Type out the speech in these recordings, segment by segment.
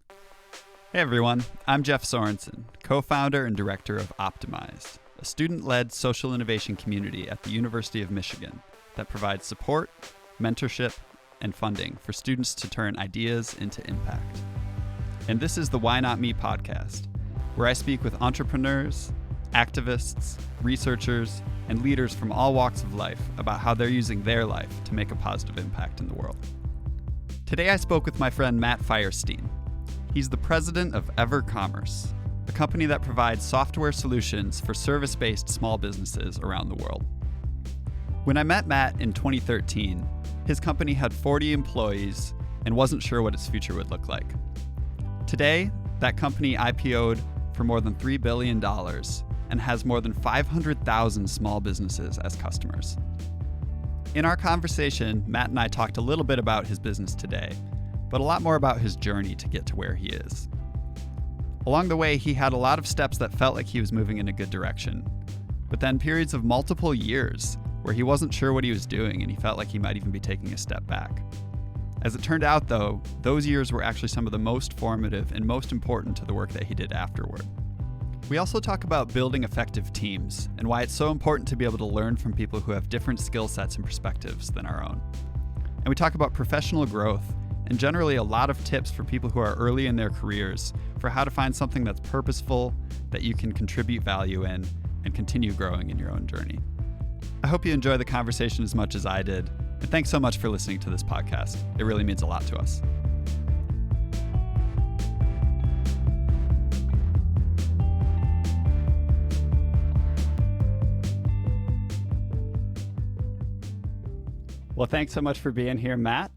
Hey everyone, I'm Jeff Sorensen, co-founder and director of Optimized, a student-led social innovation community at the University of Michigan that provides support, mentorship, and funding for students to turn ideas into impact. And this is the Why Not Me podcast, where I speak with entrepreneurs, activists, researchers, and leaders from all walks of life about how they're using their life to make a positive impact in the world. Today I spoke with my friend Matt Feierstein. He's the president of EverCommerce, a company that provides software solutions for service-based small businesses around the world. When I met Matt in 2013, his company had 40 employees and wasn't sure what its future would look like. Today, that company IPO'd for more than $3 billion and has more than 500,000 small businesses as customers. In our conversation, Matt and I talked a little bit about his business today, but a lot more about his journey to get to where he is. Along the way, he had a lot of steps that felt like he was moving in a good direction, but then periods of multiple years where he wasn't sure what he was doing and he felt like he might even be taking a step back. As it turned out, though, those years were actually some of the most formative and most important to the work that he did afterward. We also talk about building effective teams and why it's so important to be able to learn from people who have different skill sets and perspectives than our own. And we talk about professional growth and generally a lot of tips for people who are early in their careers for how to find something that's purposeful, that you can contribute value in, and continue growing in your own journey. I hope you enjoy the conversation as much as I did, and thanks so much for listening to this podcast. It really means a lot to us. Well, thanks so much for being here, Matt.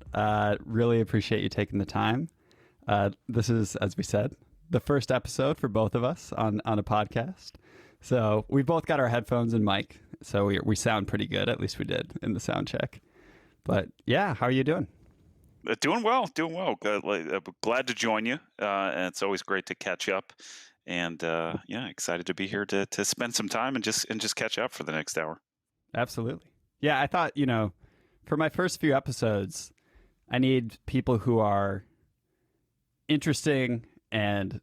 Really appreciate you taking the time. This is, as we said, the first episode for both of us on a podcast. So we both got our headphones and mic, so we sound pretty good. At least we did in the sound check. But yeah, how are you doing? Doing well. Glad to join you. And it's always great to catch up. And excited to be here to spend some time and just catch up for the next hour. Absolutely. Yeah, I thought, for my first few episodes, I need people who are interesting and,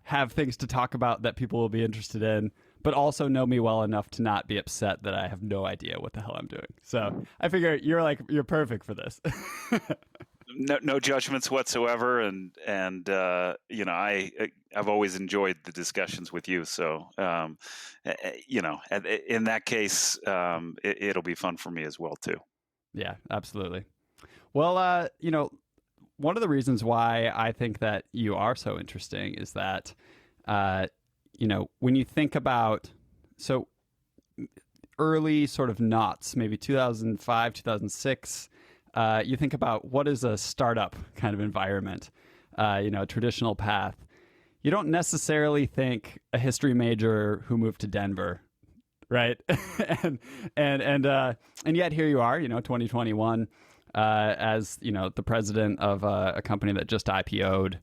have things to talk about that people will be interested in, but also know me well enough to not be upset that I have no idea what the hell I'm doing. So I figure you're perfect for this. No judgments whatsoever, and I've always enjoyed the discussions with you. So in that case, it'll be fun for me as well too. Yeah, absolutely. Well, one of the reasons why I think that you are so interesting is that, when you think about early sort of knots, maybe 2005, 2006. You think about what is a startup kind of environment, a traditional path. You don't necessarily think a history major who moved to Denver, right? and yet here you are, 2021, as the president of a company that just IPO'd,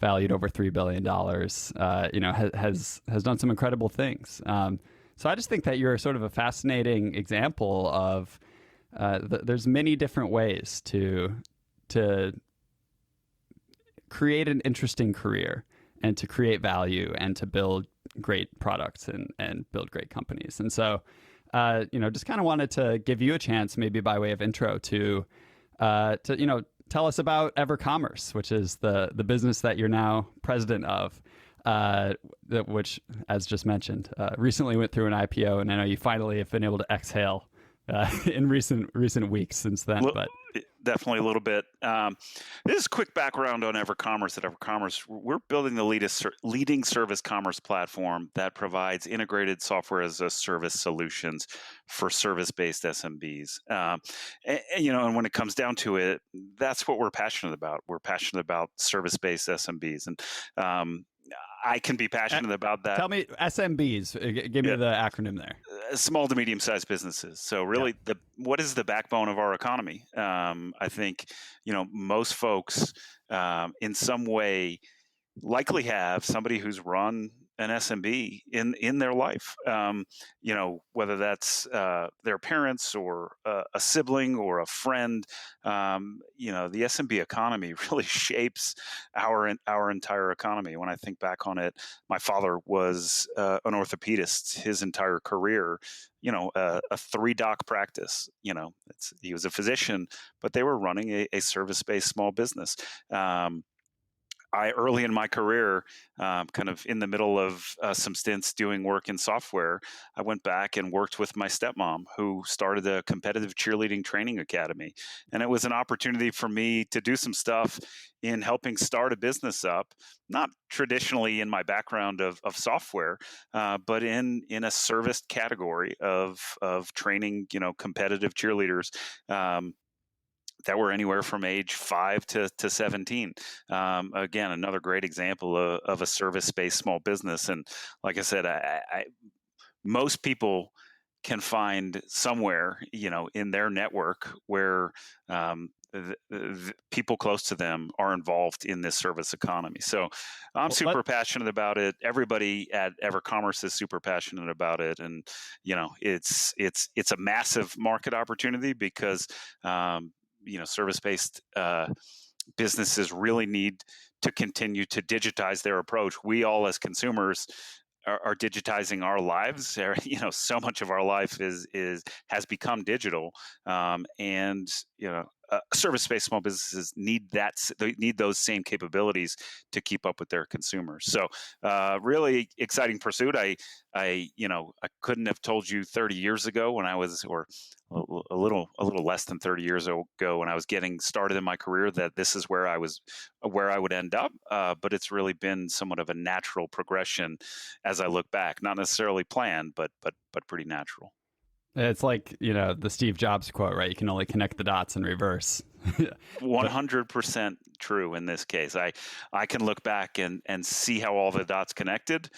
valued over $3 billion. Has done some incredible things. So I just think that you're sort of a fascinating example of. There's many different ways to create an interesting career and to create value and to build great products and build great companies. And so, just kind of wanted to give you a chance, maybe by way of intro, to tell us about EverCommerce, which is the business that you're now president of, which, as just mentioned, recently went through an IPO, and I know you finally have been able to exhale in recent weeks since then. But definitely a little bit. This is quick background on EverCommerce. At EverCommerce, we're building the leading service commerce platform that provides integrated software as a service solutions for service-based SMBs. And when it comes down to it, that's what we're passionate about. We're passionate about service-based SMBs, and I can be passionate about that. Tell me, SMBs, give me the acronym there. Small to medium-sized businesses. So really, what is the backbone of our economy? I think, most folks in some way likely have somebody who's run an SMB in their life. Whether that's their parents or a sibling or a friend. The SMB economy really shapes our entire economy. When I think back on it, my father was an orthopedist his entire career. A three doc practice. He was a physician, but they were running a service-based small business. I early in my career, kind of in the middle of some stints doing work in software, I went back and worked with my stepmom, who started a competitive cheerleading training academy, and it was an opportunity for me to do some stuff in helping start a business up, not traditionally in my background of software, but in a service category of training, competitive cheerleaders. That were anywhere from age 5 to 17. Again, another great example of a service-based small business. And like I said, most people can find somewhere, in their network where the people close to them are involved in this service economy. So I'm super passionate about it. Everybody at EverCommerce is super passionate about it, and it's a massive market opportunity because service-based businesses really need to continue to digitize their approach. We all, as consumers, are digitizing our lives. So much of our life has become digital, and service-based small businesses need they need those same capabilities to keep up with their consumers. So, really exciting pursuit. I couldn't have told you 30 years ago when I was, or a little less than 30 years ago when I was getting started in my career, that this is where I would end up. But it's really been somewhat of a natural progression as I look back. Not necessarily planned, but pretty natural. It's like, the Steve Jobs quote, right? You can only connect the dots in reverse. 100% true in this case. I can look back and see how all the dots connected.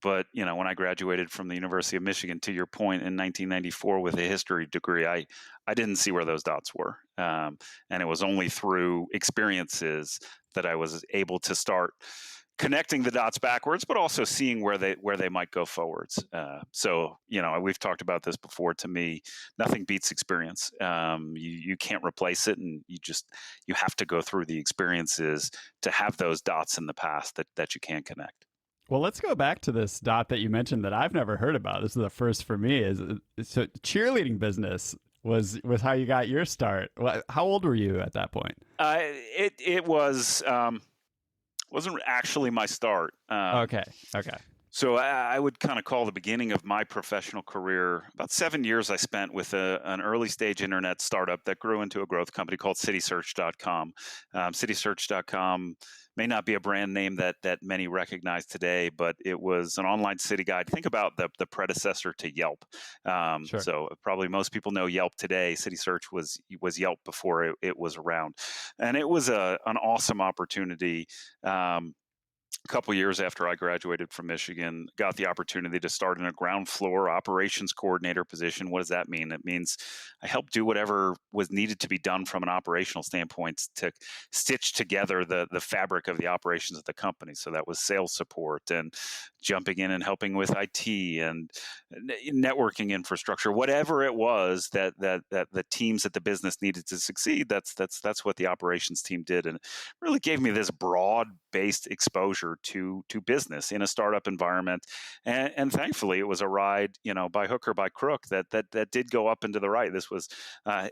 But, when I graduated from the University of Michigan, to your point, in 1994 with a history degree, I didn't see where those dots were. And it was only through experiences that I was able to start connecting the dots backwards, but also seeing where they might go forwards. So, we've talked about this before. To me, nothing beats experience. You can't replace it, and you have to go through the experiences to have those dots in the past that you can connect. Well, let's go back to this dot that you mentioned that I've never heard about. This is the first for me. So cheerleading business was how you got your start. How old were you at that point? It wasn't actually my start. Okay. So I would kind of call the beginning of my professional career about 7 years I spent with an early stage internet startup that grew into a growth company called CitySearch.com. CitySearch.com may not be a brand name that many recognize today, but it was an online city guide. Think about the predecessor to Yelp. Sure. So probably most people know Yelp today. CitySearch was Yelp before it was around. And it was an awesome opportunity. A couple years after I graduated from Michigan, got the opportunity to start in a ground floor operations coordinator position. What does that mean? It means I helped do whatever was needed to be done from an operational standpoint to stitch together the fabric of the operations of the company. So that was sales support and jumping in and helping with IT and networking infrastructure, whatever it was that the teams at the business needed to succeed. That's what the operations team did, and it really gave me this broad-based exposure to business in a startup environment. And thankfully, it was a ride, by hook or by crook that did go up and to the right. This was, a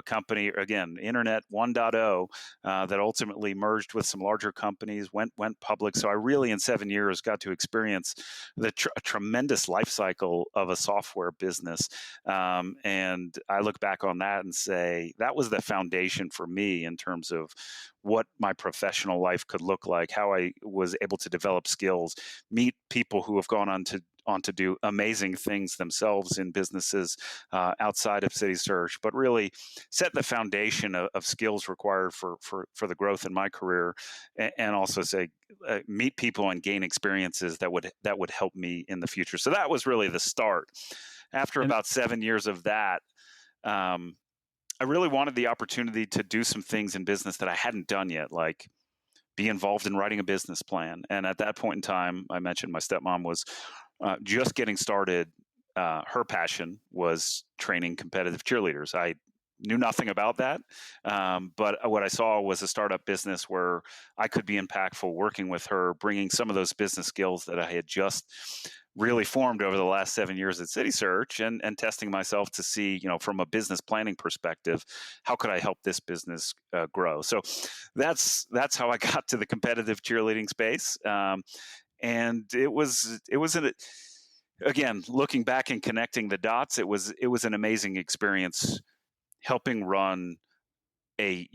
company, again, Internet 1.0, that ultimately merged with some larger companies, went public. So I really, in 7 years, got to experience a tremendous life cycle of a software business. And I look back on that and say, that was the foundation for me in terms of what my professional life could look like, how I was able to develop skills, meet people who have gone on to do amazing things themselves in businesses outside of CitySearch, but really set the foundation of skills required for the growth in my career, and also say meet people and gain experiences that would help me in the future. So that was really the start. After about 7 years of that, I really wanted the opportunity to do some things in business that I hadn't done yet, like be involved in writing a business plan. And at that point in time, I mentioned my stepmom was just getting started. Her passion was training competitive cheerleaders. I knew nothing about that, but what I saw was a startup business where I could be impactful working with her, bringing some of those business skills that I had just really formed over the last 7 years at City Search, and testing myself to see, from a business planning perspective, how could I help this business grow. So that's how I got to the competitive cheerleading space, and it was again, looking back and connecting the dots, it was an amazing experience helping run a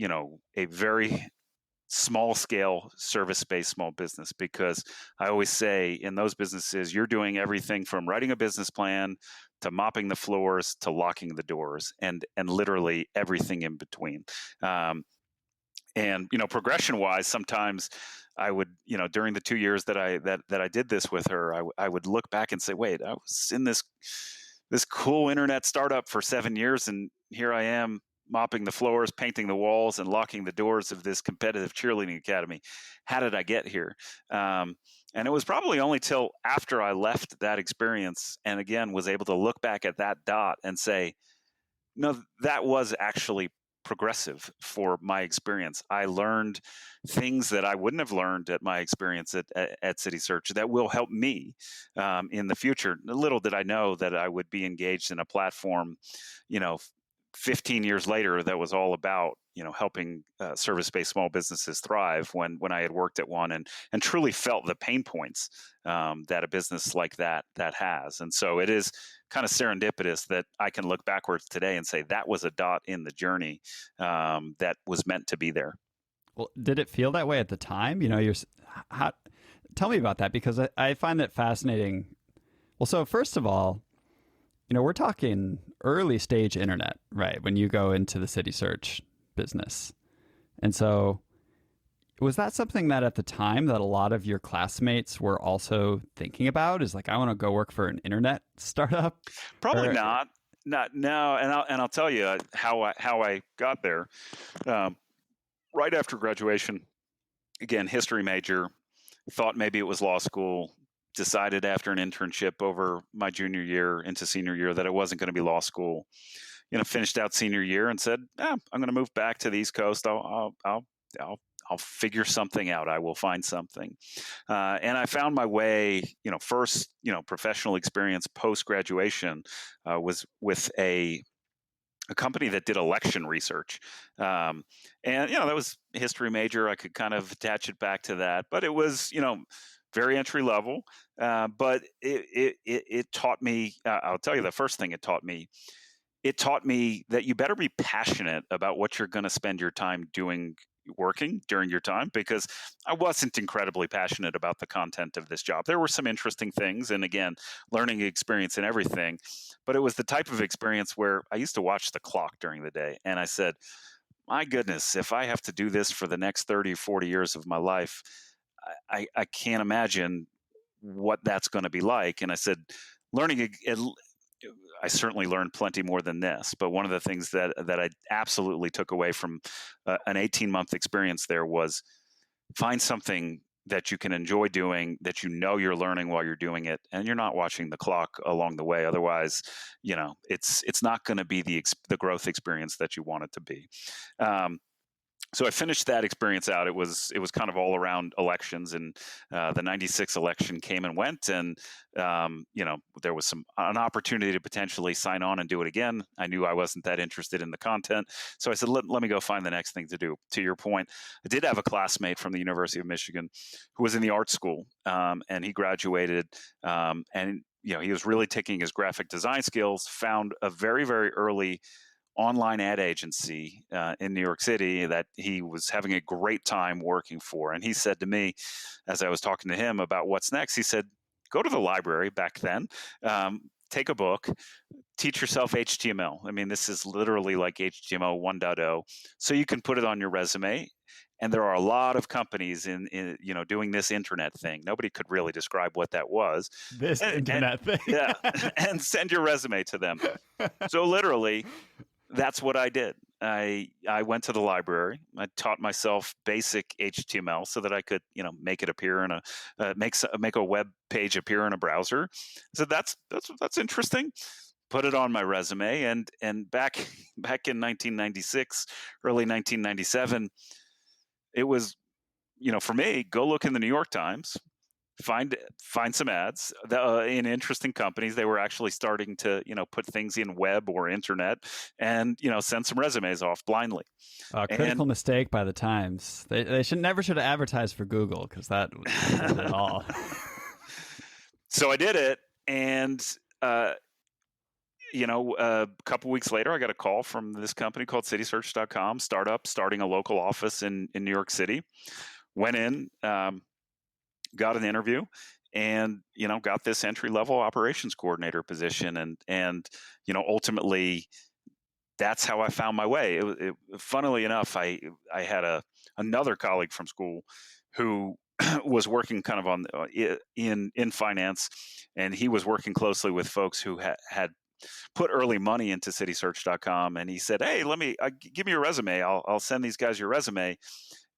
very small scale service based small business, because I always say in those businesses, you're doing everything from writing a business plan to mopping the floors to locking the doors, and literally everything in between. And progression wise, sometimes I would, during the 2 years that I did this with her, I would look back and say, wait, I was in this cool internet startup for 7 years, and here I am mopping the floors, painting the walls, and locking the doors of this competitive cheerleading academy. How did I get here? And it was probably only till after I left that experience, and again was able to look back at that dot and say, no, that was actually progressive for my experience. I learned things that I wouldn't have learned at my experience at City Search that will help me in the future. Little did I know that I would be engaged in a platform, 15 years later, that was all about helping service-based small businesses thrive, when I had worked at one and truly felt the pain points that a business like that has. And so it is kind of serendipitous that I can look backwards today and say that was a dot in the journey that was meant to be there. Well, did it feel that way at the time? Tell me about that, because I find that fascinating. Well, so first of all, we're talking early stage internet, right? When you go into the City Search business. And so was that something that at the time that a lot of your classmates were also thinking about, is like, I want to go work for an internet startup? Probably not. No. And I'll tell you how I got there. Right after graduation, again, history major, thought maybe it was law school, decided after an internship over my junior year into senior year that it wasn't going to be law school. Finished out senior year and said, I'm going to move back to the East Coast. I'll figure something out. I will find something. And I found my way, first, professional experience post-graduation was with a company that did election research. And, that was history major. I could kind of attach it back to that, but it was, very entry level. But it taught me, I'll tell you the first thing it taught me that you better be passionate about what you're going to spend your time doing, working during your time, because I wasn't incredibly passionate about the content of this job. There were some interesting things, and again, learning experience and everything, but it was the type of experience where I used to watch the clock during the day, and I said, my goodness, if I have to do this for the next 30, 40 years of my life, I can't imagine what that's going to be like. And I said, I certainly learned plenty more than this, but one of the things that I absolutely took away from an 18-month experience there was find something that you can enjoy doing, that you're learning while you're doing it, and you're not watching the clock along the way. Otherwise, it's not going to be the growth experience that you want it to be. So I finished that experience out. It was kind of all around elections, and the '96 election came and went, and there was an opportunity to potentially sign on and do it again. I knew I wasn't that interested in the content, so I said, let me go find the next thing to do. To your point, I did have a classmate from the University of Michigan who was in the art school, and he graduated, and he was really taking his graphic design skills, found a very, very early online ad agency in New York City that he was having a great time working for. And he said to me, as I was talking to him about what's next, he said, go to the library back then, take a book, teach yourself HTML. I mean, this is literally like HTML 1.0, so you can put it on your resume. And there are a lot of companies in doing this internet thing. Nobody could really describe what that was. This internet thing. Yeah, and send your resume to them. So literally, that's what I did. I went to the library. I taught myself basic HTML so that I could, make it appear in make a web page appear in a browser. So that's interesting. Put it on my resume, and back in 1996, early 1997, it was, for me, go look in the New York Times, find some ads in interesting companies. They were actually starting to put things in web or internet, and send some resumes off blindly. Critical mistake by the Times. They never should have advertised for Google, because that ended it all. So I did it, and a couple weeks later, I got a call from this company called CitySearch.com, starting a local office in New York City. Went in, got an interview, and got this entry-level operations coordinator position, and ultimately that's how I found my way. Funnily enough, I had another colleague from school who was working kind of on in finance, and he was working closely with folks who had put early money into CitySearch.com, and he said, "Hey, give me your resume. I'll send these guys your resume."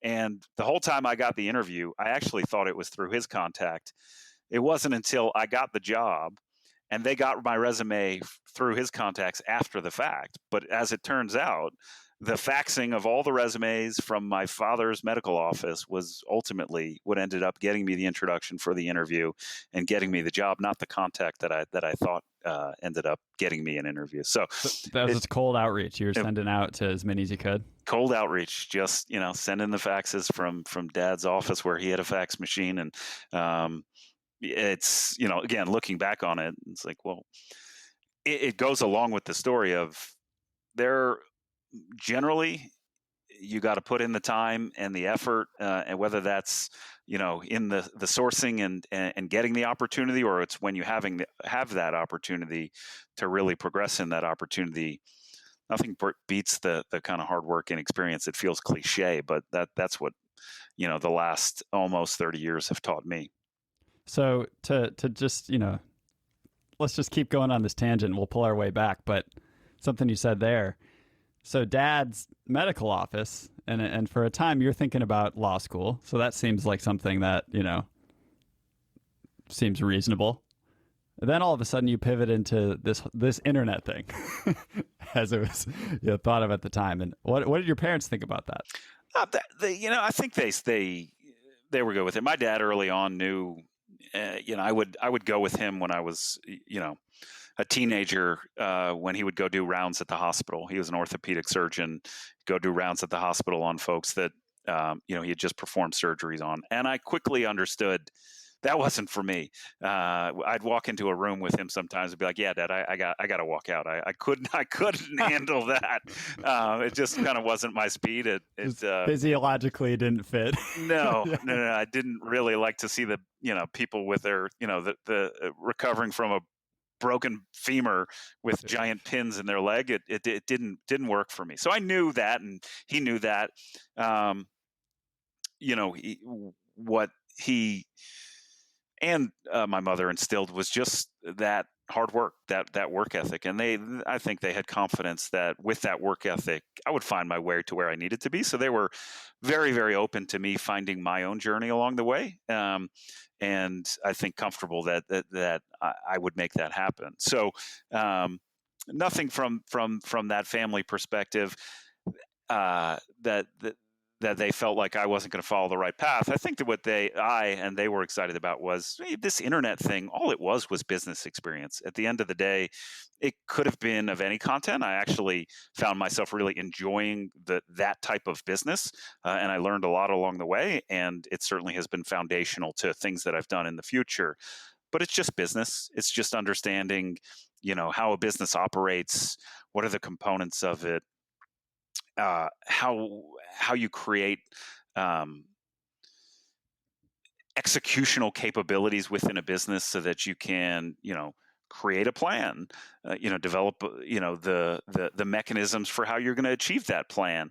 And the whole time I got the interview, I actually thought it was through his contact. It wasn't until I got the job and they got my resume through his contacts after the fact. But as it turns out, the faxing of all the resumes from my father's medical office was ultimately what ended up getting me the introduction for the interview and getting me the job, not the contact that I thought ended up getting me an interview. So that was just cold outreach. You were sending out to as many as you could. Cold outreach, just sending the faxes from Dad's office where he had a fax machine, and it's again, looking back on it, it's like, well, it goes along with the story of there. Generally, you got to put in the time and the effort, and whether that's in the sourcing and getting the opportunity, or it's when you have that opportunity to really progress in that opportunity. Nothing beats the kind of hard work and experience. It feels cliche, but that's what the last almost 30 years have taught me. So to just let's just keep going on this tangent. We'll pull our way back, but something you said there. So Dad's medical office, and for a time you're thinking about law school. So that seems like something that, seems reasonable. And then all of a sudden you pivot into this internet thing, as it was thought of at the time. And what did your parents think about that? I think they were good with it. My dad early on knew, I would go with him when I was, a teenager, when he would go do rounds at the hospital. He was an orthopedic surgeon, go do rounds at the hospital on folks that, he had just performed surgeries on. And I quickly understood that wasn't for me. I'd walk into a room with him sometimes and be like, "Yeah, Dad, I got to walk out. I couldn't handle that. It just kind of wasn't my speed. It physiologically didn't fit." No. I didn't really like to see the people with their the recovering from a broken femur with giant pins in their leg. It didn't work for me. So I knew that, and he knew that. What he and my mother instilled was just that hard work, that work ethic. And I think they had confidence that with that work ethic, I would find my way to where I needed to be. So they were very, very open to me finding my own journey along the way. And I think comfortable that I would make that happen. So nothing from that family perspective that they felt like I wasn't going to follow the right path. I think that what they were excited about was, hey, this internet thing. All it was business experience. At the end of the day, it could have been of any content. I actually found myself really enjoying that type of business, and I learned a lot along the way. And it certainly has been foundational to things that I've done in the future. But it's just business. It's just understanding, how a business operates. What are the components of it? How you create executional capabilities within a business so that you can, create a plan, develop, the mechanisms for how you're going to achieve that plan.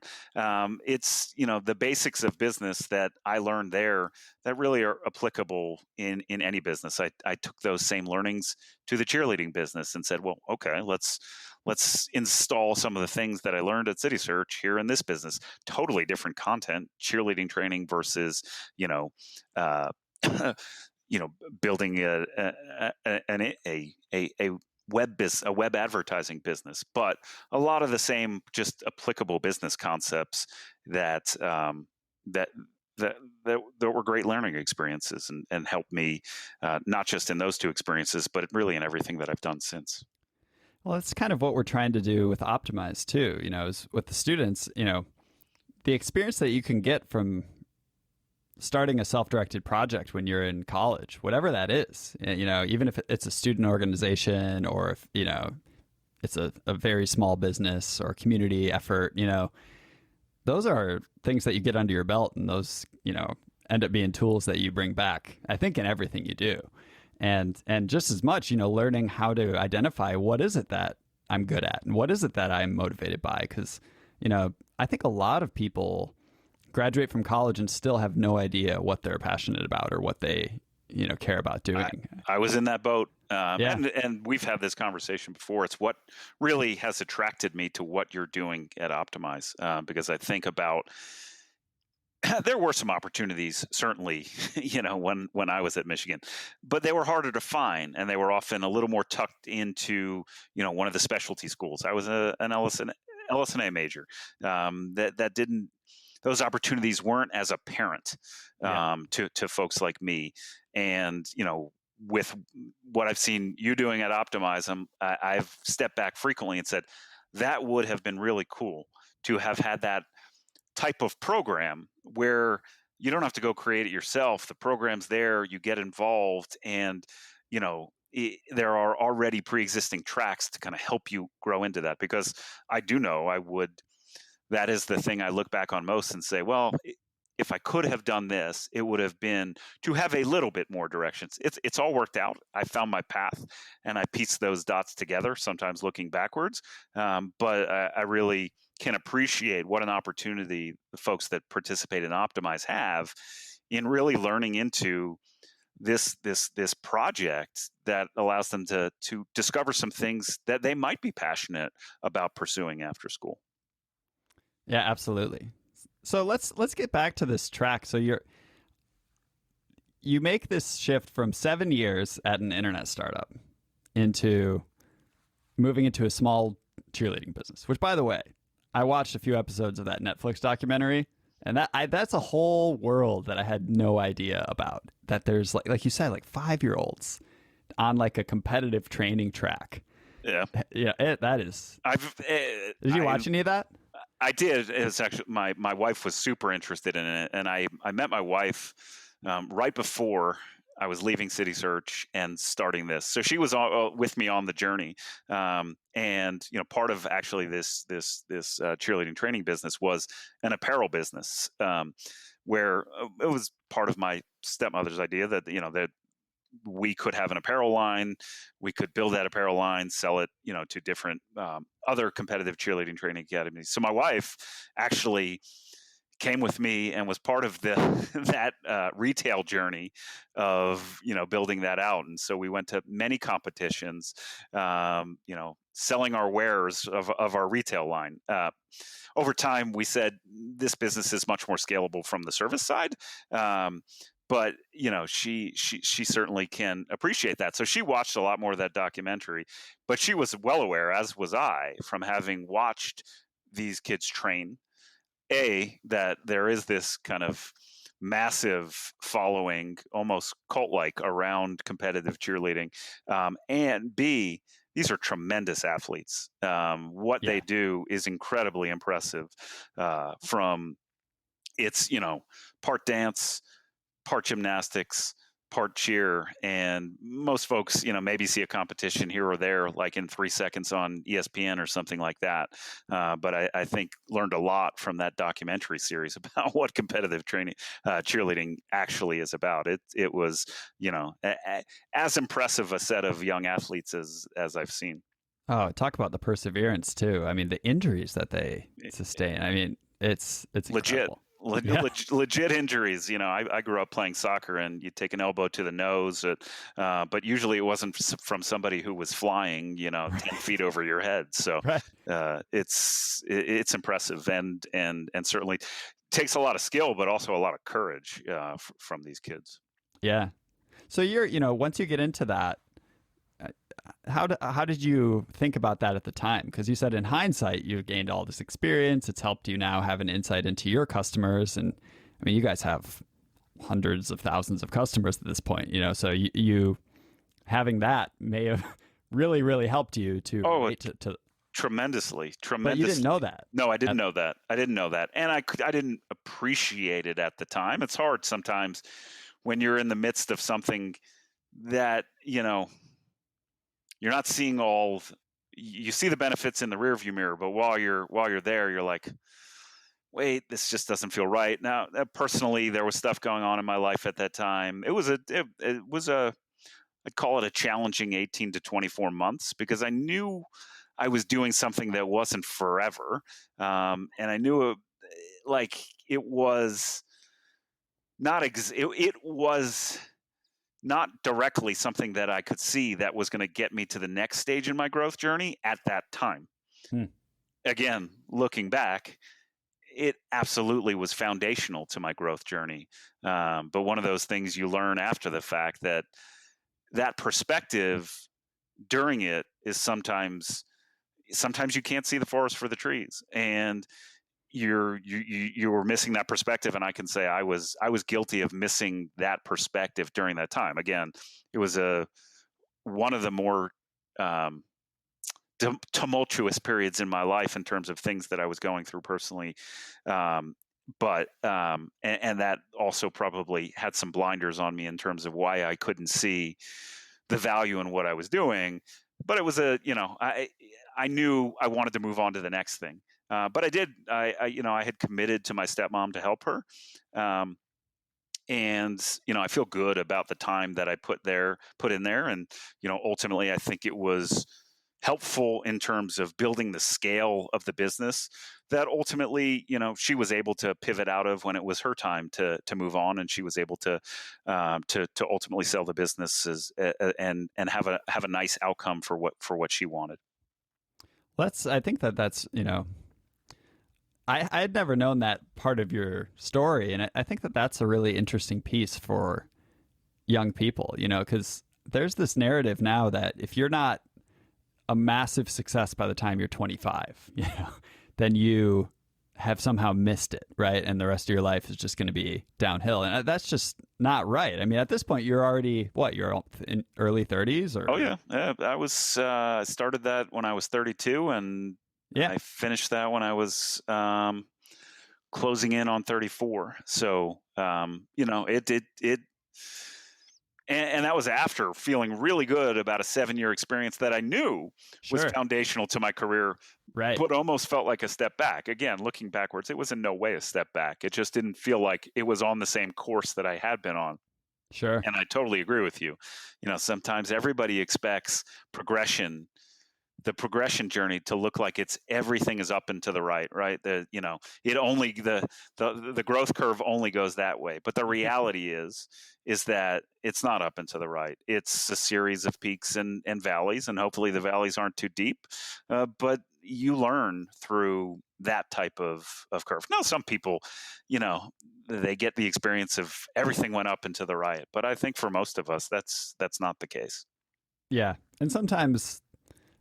It's, the basics of business that I learned there that really are applicable in any business. I took those same learnings to the cheerleading business and said, well, okay, let's install some of the things that I learned at City Search here in this business. Totally different content, cheerleading training versus, uh, building a web advertising business, but a lot of the same just applicable business concepts that that that were great learning experiences and helped me not just in those two experiences, but really in everything that I've done since. Well, that's kind of what we're trying to do with Optimize too. Is with the students, the experience that you can get from starting a self-directed project when you're in college, whatever that is, even if it's a student organization or if, it's a very small business or community effort, those are things that you get under your belt, and those, end up being tools that you bring back, I think, in everything you do. And just as much, learning how to identify what is it that I'm good at and what is it that I'm motivated by. Because, I think a lot of people graduate from college and still have no idea what they're passionate about or what they, care about doing. I was in that boat. Yeah. And we've had this conversation before. It's what really has attracted me to what you're doing at Optimize, because I think about there were some opportunities, certainly, when I was at Michigan, but they were harder to find, and they were often a little more tucked into, one of the specialty schools. I was an LS&A major. That didn't. Those opportunities weren't as apparent to folks like me, and with what I've seen you doing at Optimize, I've stepped back frequently and said that would have been really cool to have had that type of program where you don't have to go create it yourself. The program's there, you get involved, and there are already pre-existing tracks to kind of help you grow into that. Because I do know that is the thing I look back on most and say, well, if I could have done this, it would have been to have a little bit more directions. It's all worked out. I found my path, and I pieced those dots together, sometimes looking backwards. But I really can appreciate what an opportunity the folks that participate in Optimize have in really learning into this project that allows them to discover some things that they might be passionate about pursuing after school. Yeah, absolutely. So let's get back to this track. So you make this shift from 7 years at an internet startup into moving into a small cheerleading business, which, by the way, I watched a few episodes of that Netflix documentary, and that's a whole world that I had no idea about. That there's like you said, like 5-year-olds on like a competitive training track. Yeah, yeah, that is. Did you watch any of that? I did. It's actually my wife was super interested in it, and I met my wife right before I was leaving City Search and starting this. So she was with me on the journey, and part of actually this cheerleading training business was an apparel business, where it was part of my stepmother's idea that that we could have an apparel line, we could build that apparel line, sell it, to different other competitive cheerleading training academies. So my wife actually came with me and was part of that retail journey of building that out. And so we went to many competitions, selling our wares of our retail line. Over time, we said this business is much more scalable from the service side. But she certainly can appreciate that. So she watched a lot more of that documentary, but she was well aware, as was I, from having watched these kids train, that there is this kind of massive following, almost cult-like, around competitive cheerleading, and B, these are tremendous athletes. What they do is incredibly impressive. From it's part dance, part gymnastics, part cheer, and most folks, maybe see a competition here or there, like in 3 seconds on ESPN or something like that. But I think learned a lot from that documentary series about what competitive training, cheerleading actually is about. It was, as impressive a set of young athletes as I've seen. Oh, talk about the perseverance too. I mean, the injuries that they sustain. I mean, it's Legit. incredible. Yeah. Legit injuries. I grew up playing soccer, and you'd take an elbow to the nose, but usually it wasn't from somebody who was flying, 10 feet over your head. So Right. it's impressive, and certainly takes a lot of skill, but also a lot of courage from these kids. Yeah. So once you get into that, how did you think about that at the time? Because you said in hindsight, you've gained all this experience. It's helped you now have an insight into your customers. And I mean, you guys have hundreds of thousands of customers at this point, so you having that may have really, really helped you to relate to tremendously. But you didn't know that. No, I didn't know that. And I didn't appreciate it at the time. It's hard sometimes when you're in the midst of something that, you're not seeing you see the benefits in the rearview mirror, but while you're there, you're like, wait, this just doesn't feel right. Now, personally, there was stuff going on in my life at that time. It was I'd call it a challenging 18 to 24 months, because I knew I was doing something that wasn't forever. And I knew it was not, it was not directly something that I could see that was going to get me to the next stage in my growth journey at that time. Again, looking back, it absolutely was foundational to my growth journey. But one of those things you learn after the fact, that perspective during it is sometimes you can't see the forest for the trees, and you were missing that perspective. And I can say I was guilty of missing that perspective during that time. Again, it was one of the more tumultuous periods in my life in terms of things that I was going through personally. But that also probably had some blinders on me in terms of why I couldn't see the value in what I was doing. But it was I knew I wanted to move on to the next thing. But I did. I had committed to my stepmom to help her, and I feel good about the time that I put in there, and ultimately I think it was helpful in terms of building the scale of the business that ultimately she was able to pivot out of when it was her time to move on, and she was able to ultimately sell the businesses and have a nice outcome for what she wanted. I think that's I had never known that part of your story, and I think that's a really interesting piece for young people, because there's this narrative now that if you're not a massive success by the time you're 25, then you have somehow missed it, right? And the rest of your life is just going to be downhill, and that's just not right. I mean, at this point, you're already you're in early 30s, or? Oh yeah. I was started that when I was 32, and I finished that when I was closing in on 34. So it and that was after feeling really good about a 7-year experience that I knew was foundational to my career, right? But almost felt like a step back. Again, looking backwards, it was in no way a step back. It just didn't feel like it was on the same course that I had been on. Sure. And I totally agree with you. Sometimes everybody expects the progression journey to look like everything is up and to the right. The growth curve only goes that way. But the reality is that it's not up and to the right. It's a series of peaks and valleys, and hopefully the valleys aren't too deep. But you learn through that type of curve. Now, some people, they get the experience of everything went up and to the right. But I think for most of us, that's not the case. Yeah. And sometimes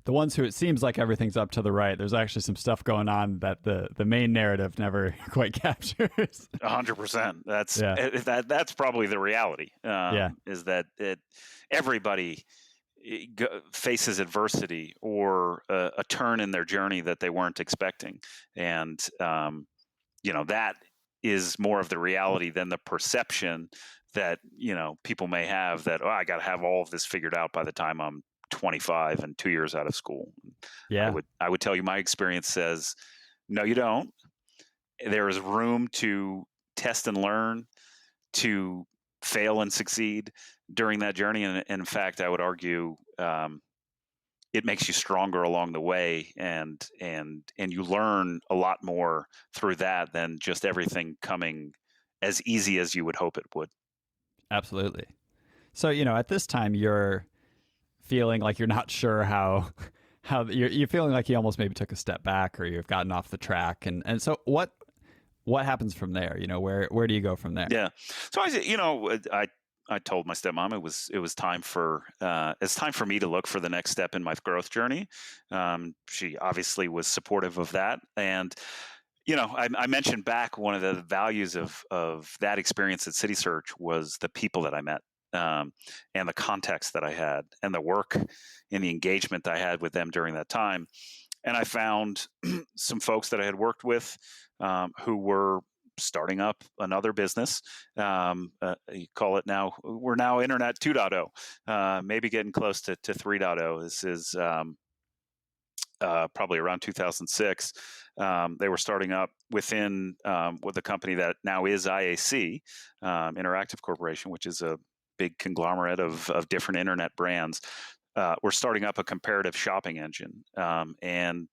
the ones who it seems like everything's up to the right, there's actually some stuff going on that the main narrative never quite captures. 100%. That's probably the reality. Is that everybody faces adversity or a turn in their journey that they weren't expecting, and that is more of the reality than the perception that, people may have that, I got to have all of this figured out by the time I'm 25 and 2 years out of school. Yeah. I would tell you my experience says, no, you don't. There is room to test and learn, to fail and succeed during that journey. And in fact, I would argue, it makes you stronger along the way, and you learn a lot more through that than just everything coming as easy as you would hope it would. Absolutely. So, at this time you're feeling like you're not sure how you're feeling like you almost maybe took a step back, or you've gotten off the track, and so what happens from there? Where do you go from there? Yeah. So I told my stepmom it was time for me to look for the next step in my growth journey. She obviously was supportive of that, and I mentioned back, one of the values of that experience at City Search was the people that I met, and the context that I had, and the work and the engagement that I had with them during that time. And I found some folks that I had worked with, who were starting up another business. You call it now, we're now Internet 2.0, maybe getting close to 3.0. This is probably around 2006. They were starting up within with a company that now is IAC, Interactive Corporation, which is a big conglomerate of different internet brands. We're starting up a comparative shopping engine, and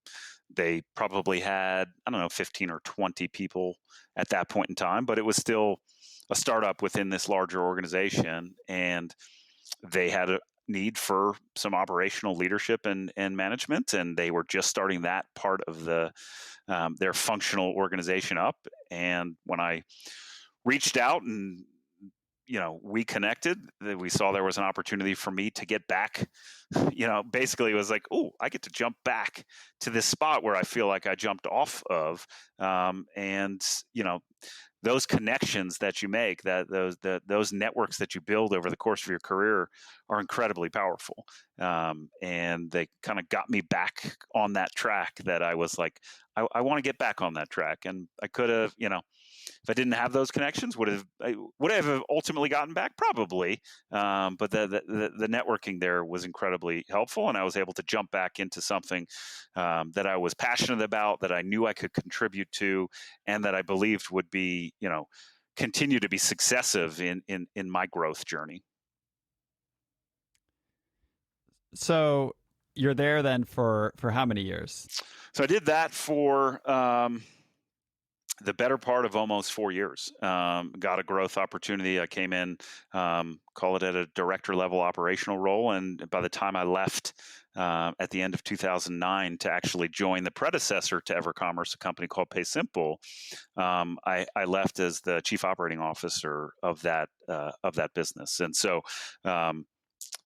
they probably had, 15 or 20 people at that point in time, but it was still a startup within this larger organization, and they had a need for some operational leadership and management, and they were just starting that part of their functional organization up. And when I reached out and we connected, we saw there was an opportunity for me to get back. Basically it was like, oh, I get to jump back to this spot where I feel like I jumped off of. And those connections that you make, those networks that you build over the course of your career are incredibly powerful. And they kind of got me back on that track that I was like, I want to get back on that track. And I could have, if I didn't have those connections, would I have ultimately gotten back? Probably. But the networking there was incredibly helpful, and I was able to jump back into something that I was passionate about, that I knew I could contribute to, and that I believed would be, continue to be successive in my growth journey. So you're there then for how many years? So I did that for the better part of almost 4 years. Got a growth opportunity. I came in, call it at a director level operational role. And by the time I left at the end of 2009 to actually join the predecessor to EverCommerce, a company called PaySimple, I left as the chief operating officer of that business. And so,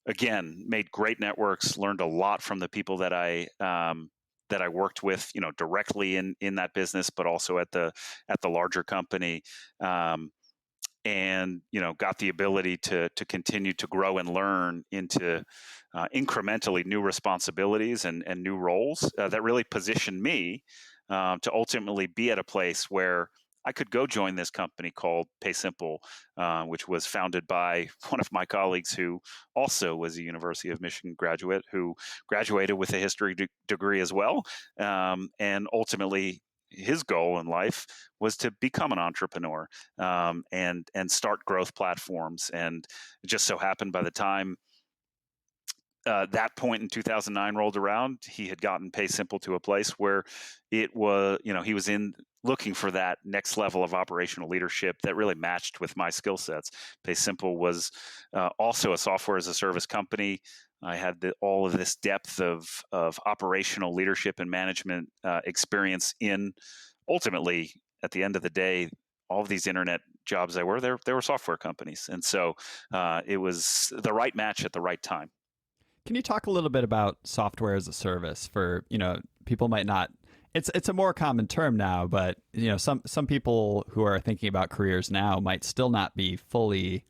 again, made great networks, learned a lot from the people that I worked with, directly in that business, but also at the larger company, and got the ability to continue to grow and learn into incrementally new responsibilities and new roles that really positioned me to ultimately be at a place where I could go join this company called PaySimple, which was founded by one of my colleagues who also was a University of Michigan graduate, who graduated with a history degree as well. And ultimately, his goal in life was to become an entrepreneur, and start growth platforms. And it just so happened, by the time that point in 2009 rolled around, he had gotten PaySimple to a place where it was, he was looking for that next level of operational leadership that really matched with my skill sets. PaySimple was also a software as a service company. I had all of this depth of operational leadership and management experience in, ultimately, at the end of the day, all of these internet jobs they were software companies. And so it was the right match at the right time. Can you talk a little bit about software as a service for, people might not, it's a more common term now, but some people who are thinking about careers now might still not be fully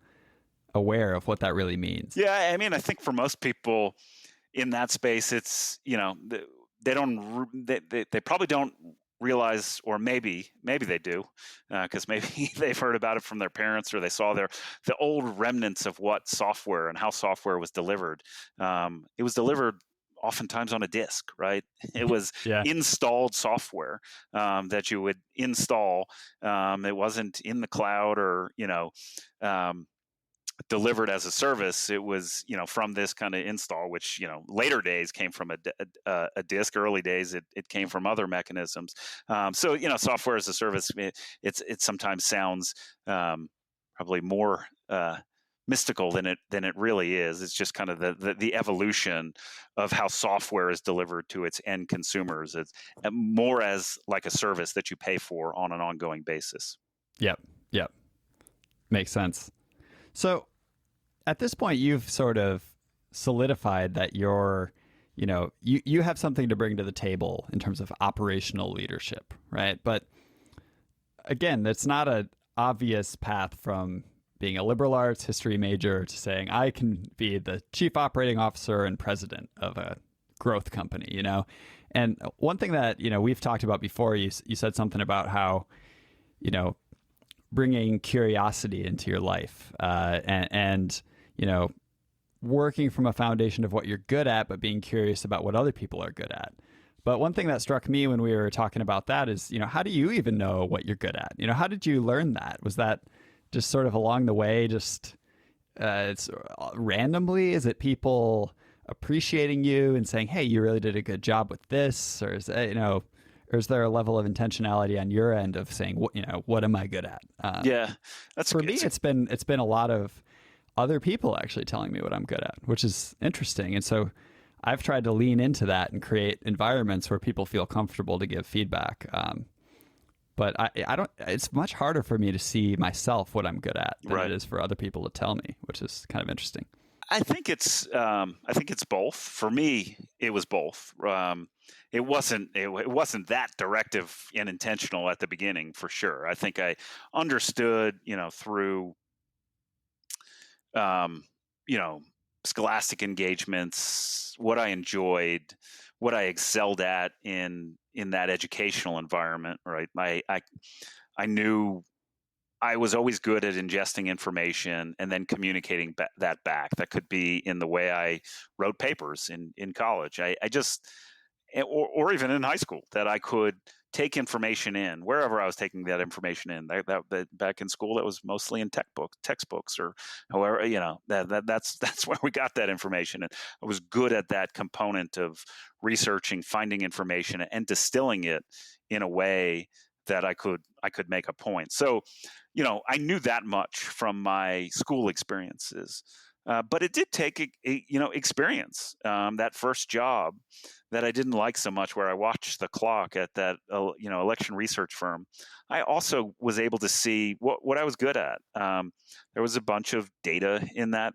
aware of what that really means. Yeah, I mean, I think for most people in that space, it's, they probably don't realize, or maybe they do, because maybe they've heard about it from their parents, or they saw the old remnants of what software and how software was delivered. It was delivered oftentimes on a disk, right? It was Yeah. installed software that you would install. It wasn't in the cloud or um, delivered as a service. It was from this kind of install, which later days came from a disk. Early days it came from other mechanisms. So software as a service, it sometimes sounds probably more mystical than it really is. It's just kind of the evolution of how software is delivered to its end consumers. It's more as like a service that you pay for on an ongoing basis. Yep. Makes sense. So at this point, you've sort of solidified that you have something to bring to the table in terms of operational leadership, right? But again, that's not an obvious path from being a liberal arts history major to saying I can be the chief operating officer and president of a growth company, And one thing that, we've talked about before, you said something about how, bringing curiosity into your life and working from a foundation of what you're good at, but being curious about what other people are good at. But one thing that struck me when we were talking about that is, how do you even know what you're good at? How did you learn that? Was that just sort of along the way, just it's randomly? Is it people appreciating you and saying, hey, you really did a good job with this? Or is that, or is there a level of intentionality on your end of saying, what am I good at? Yeah, that's for me. It's been a lot of other people actually telling me what I'm good at, which is interesting. And so I've tried to lean into that and create environments where people feel comfortable to give feedback. But I don't. It's much harder for me to see myself what I'm good at than it is for other people to tell me, which is kind of interesting. I think it's both. For me, it was both. It wasn't that directive and intentional at the beginning, for sure. I think I understood, through scholastic engagements, what I enjoyed, what I excelled at in that educational environment. Right, I knew I was always good at ingesting information and then communicating that back. That could be in the way I wrote papers in college. I just, or even in high school, that I could take information in wherever I was taking that information in. That back in school, that was mostly in textbooks, or however, that's where we got that information. And I was good at that component of researching, finding information, and distilling it in a way that I could make a point. So, I knew that much from my school experiences, but it did take experience. That first job that I didn't like so much, where I watched the clock at that election research firm, I also was able to see what I was good at. There was a bunch of data in that.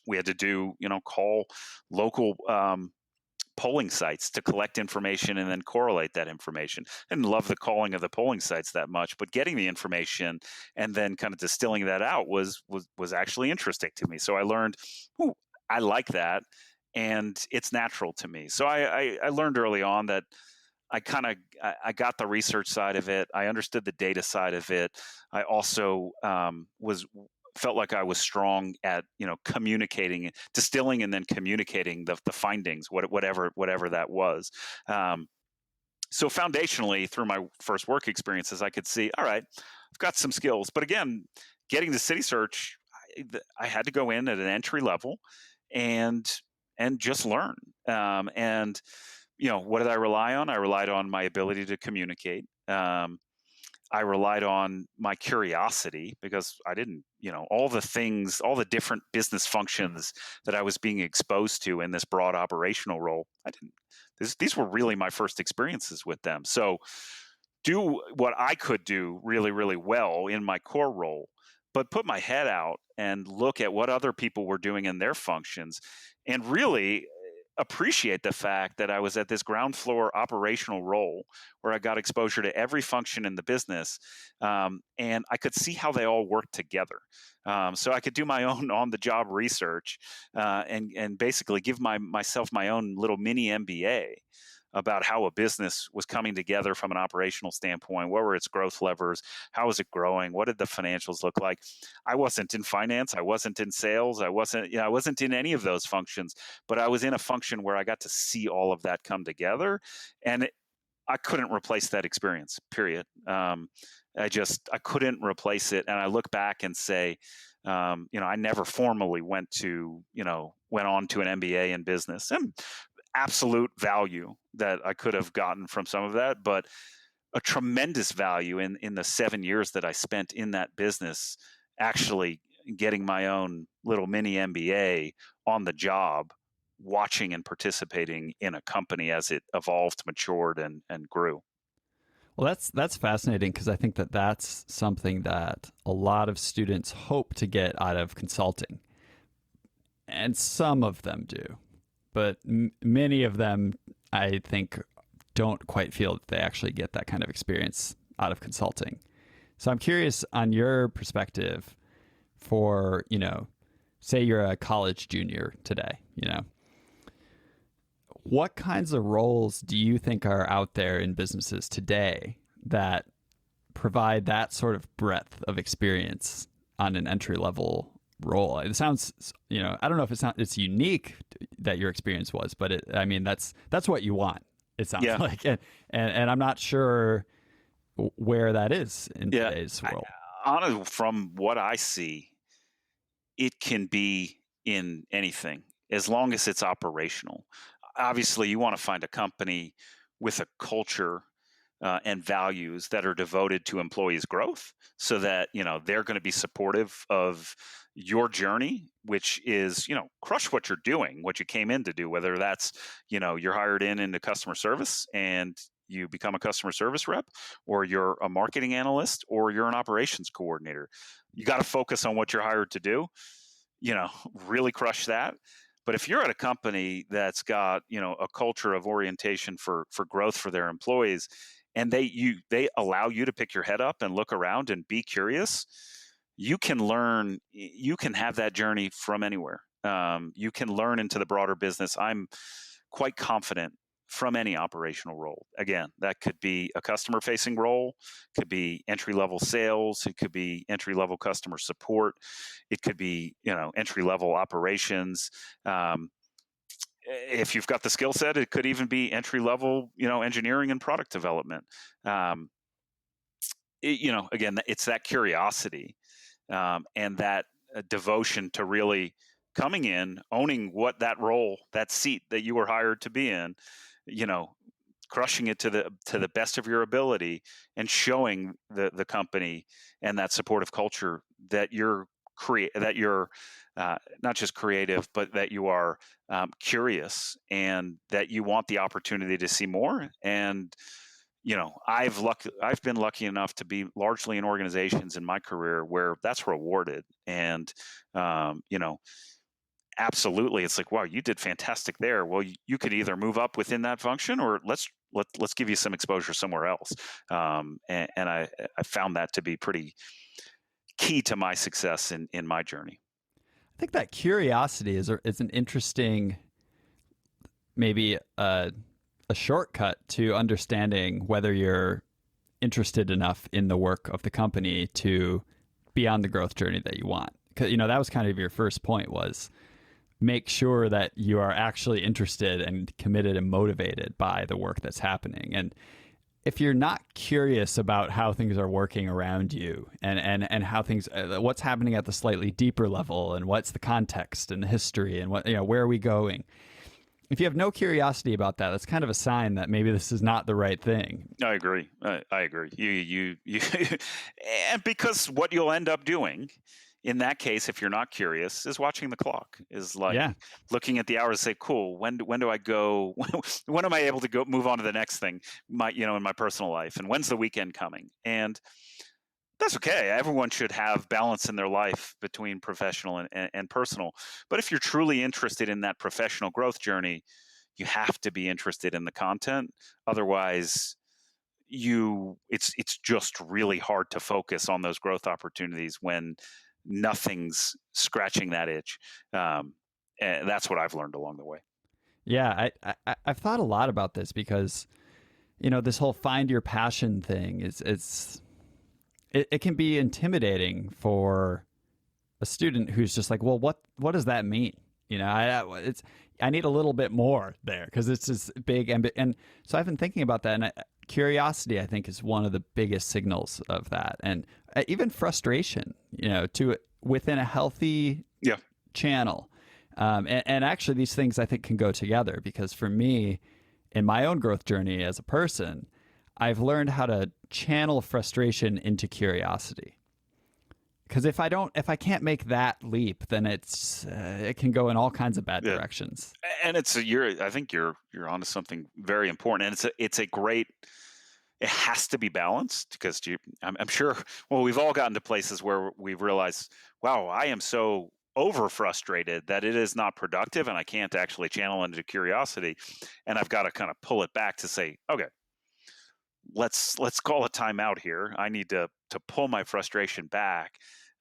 We had to do call local polling sites to collect information and then correlate that information. I didn't love the calling of the polling sites that much, but getting the information and then kind of distilling that out was actually interesting to me. So I learned, I like that, and it's natural to me. So I learned early on that I got the research side of it. I understood the data side of it. I also felt like I was strong at communicating, distilling, and then communicating the findings, whatever that was. So foundationally, through my first work experiences, I could see, all right, I've got some skills. But again, getting to City Search, I had to go in at an entry level and just learn. And what did I rely on? I relied on my ability to communicate. I relied on my curiosity, because I didn't, all the different business functions that I was being exposed to in this broad operational role, these were really my first experiences with them. So do what I could do really, really well in my core role, but put my head out and look at what other people were doing in their functions, and really appreciate the fact that I was at this ground floor operational role where I got exposure to every function in the business, and I could see how they all work together. So I could do my own on-the-job research and basically give myself my own little mini MBA about how a business was coming together from an operational standpoint. What were its growth levers? How was it growing? What did the financials look like? I wasn't in finance. I wasn't in sales. I wasn't in any of those functions, but I was in a function where I got to see all of that come together. And I couldn't replace that experience, period. I couldn't replace it. And I look back and say, I never formally went on to an MBA in business, and absolute value that I could have gotten from some of that, but a tremendous value in the 7 years that I spent in that business, actually getting my own little mini MBA on the job, watching and participating in a company as it evolved, matured, and grew. Well, that's fascinating, because I think that that's something that a lot of students hope to get out of consulting, and some of them do, but many of them, I think, don't quite feel that they actually get that kind of experience out of consulting. So I'm curious on your perspective for, say you're a college junior today, what kinds of roles do you think are out there in businesses today that provide that sort of breadth of experience on an entry level role? It sounds, I don't know if it's unique that your experience was, but that's what you want. It sounds like, and I'm not sure where that is in today's world. Honestly, from what I see, it can be in anything as long as it's operational. Obviously, you want to find a company with a culture and values that are devoted to employees' growth, so that they're going to be supportive of your journey, which is crush what you're doing, what you came in to do. Whether that's you're hired into customer service and you become a customer service rep, or you're a marketing analyst, or you're an operations coordinator. You got to focus on what you're hired to do. Really crush that. But if you're at a company that's got a culture of orientation for growth for their employees, and they allow you to pick your head up and look around and be curious, you can learn. You can have that journey from anywhere. You can learn into the broader business. I'm quite confident from any operational role. Again, that could be a customer-facing role, could be entry-level sales, it could be entry-level customer support, it could be entry-level operations. If you've got the skill set, it could even be entry-level engineering and product development. Again, it's that curiosity and that devotion to really coming in, owning what that role, that seat that you were hired to be in, crushing it to the best of your ability, and showing the company and that supportive culture that you're not just creative, but that you are curious, and that you want the opportunity to see more. And I've been lucky enough to be largely in organizations in my career where that's rewarded. And absolutely, it's like, wow, you did fantastic there. Well, you could either move up within that function, or let's give you some exposure somewhere else. And I found that to be pretty key to my success in my journey. I think that curiosity is an interesting, maybe a shortcut to understanding whether you're interested enough in the work of the company to be on the growth journey that you want. Because that was kind of your first point, was make sure that you are actually interested and committed and motivated by the work that's happening. And if you're not curious about how things are working around you, and how things, what's happening at the slightly deeper level, and what's the context and the history, and where are we going? If you have no curiosity about that, that's kind of a sign that maybe this is not the right thing. I agree. I agree. You and because what you'll end up doing in that case, if you're not curious, is watching the clock, is like looking at the hours, say, cool, when do I go? When am I able to go move on to the next thing, in my personal life? And when's the weekend coming? And that's okay. Everyone should have balance in their life between professional and personal. But if you're truly interested in that professional growth journey, you have to be interested in the content. Otherwise, it's just really hard to focus on those growth opportunities when nothing's scratching that itch. And that's what I've learned along the way. Yeah, I've thought a lot about this because, this whole find your passion thing it can be intimidating for a student who's just like, well, what does that mean? I need a little bit more there because it's this big and so I've been thinking about that, and curiosity I think is one of the biggest signals of that, and even frustration, to within a healthy Yeah. channel. And actually, these things I think can go together because for me, in my own growth journey as a person, I've learned how to channel frustration into curiosity. Because if I can't make that leap, then it can go in all kinds of bad directions. And I think you're onto something very important, and it's a great. It has to be balanced because I'm sure. Well, we've all gotten to places where we've realized, wow, I am so over frustrated that it is not productive, and I can't actually channel into curiosity, and I've got to kind of pull it back to say, okay, let's call a timeout here. I need to pull my frustration back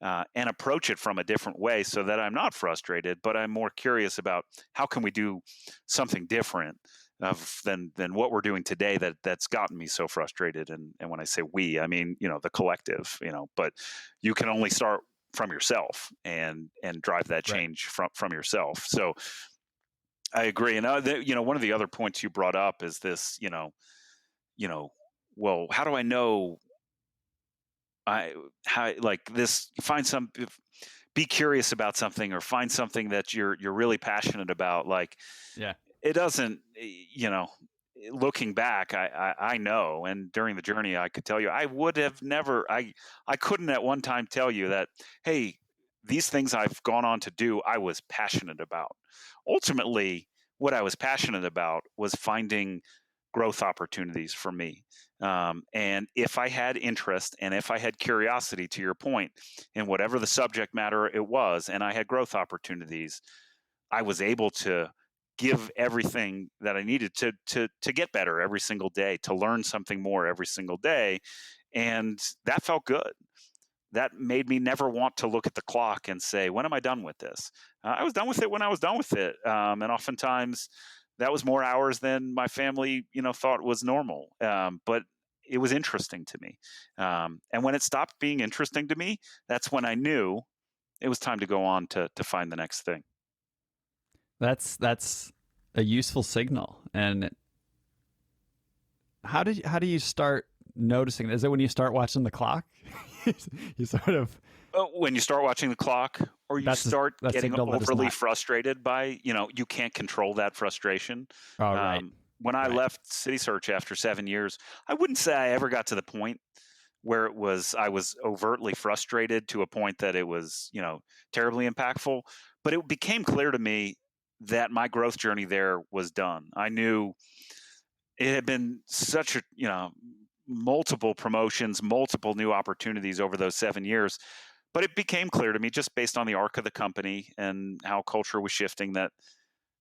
and approach it from a different way so that I'm not frustrated, but I'm more curious about how can we do something different than what we're doing today that's gotten me so frustrated. And when I say we, I mean, the collective, but you can only start from yourself and drive that change from yourself. So I agree. And one of the other points you brought up is this, well, how do I know be curious about something or find something that you're really passionate about. Like, it doesn't, looking back, I know, and during the journey, I could tell you, I would have never, I couldn't at one time tell you that, hey, these things I've gone on to do, I was passionate about. Ultimately, what I was passionate about was finding growth opportunities for me. And if I had interest and if I had curiosity, to your point, in whatever the subject matter it was, and I had growth opportunities, I was able to give everything that I needed to get better every single day, to learn something more every single day. And that felt good. That made me never want to look at the clock and say, when am I done with this? I was done with it when I was done with it. And oftentimes that was more hours than my family, thought was normal. But it was interesting to me. And when it stopped being interesting to me, that's when I knew it was time to go on to find the next thing. That's a useful signal. And how do you start noticing? Is it when you start watching the clock? You sort of when you start watching the clock, or you start getting overly frustrated by, you can't control that frustration. Right. When I left City Search after 7 years, I wouldn't say I ever got to the point where I was overtly frustrated to a point that it was, terribly impactful. But it became clear to me that my growth journey there was done. I knew it had been such a, multiple promotions, multiple new opportunities over those 7 years. But it became clear to me, just based on the arc of the company and how culture was shifting, that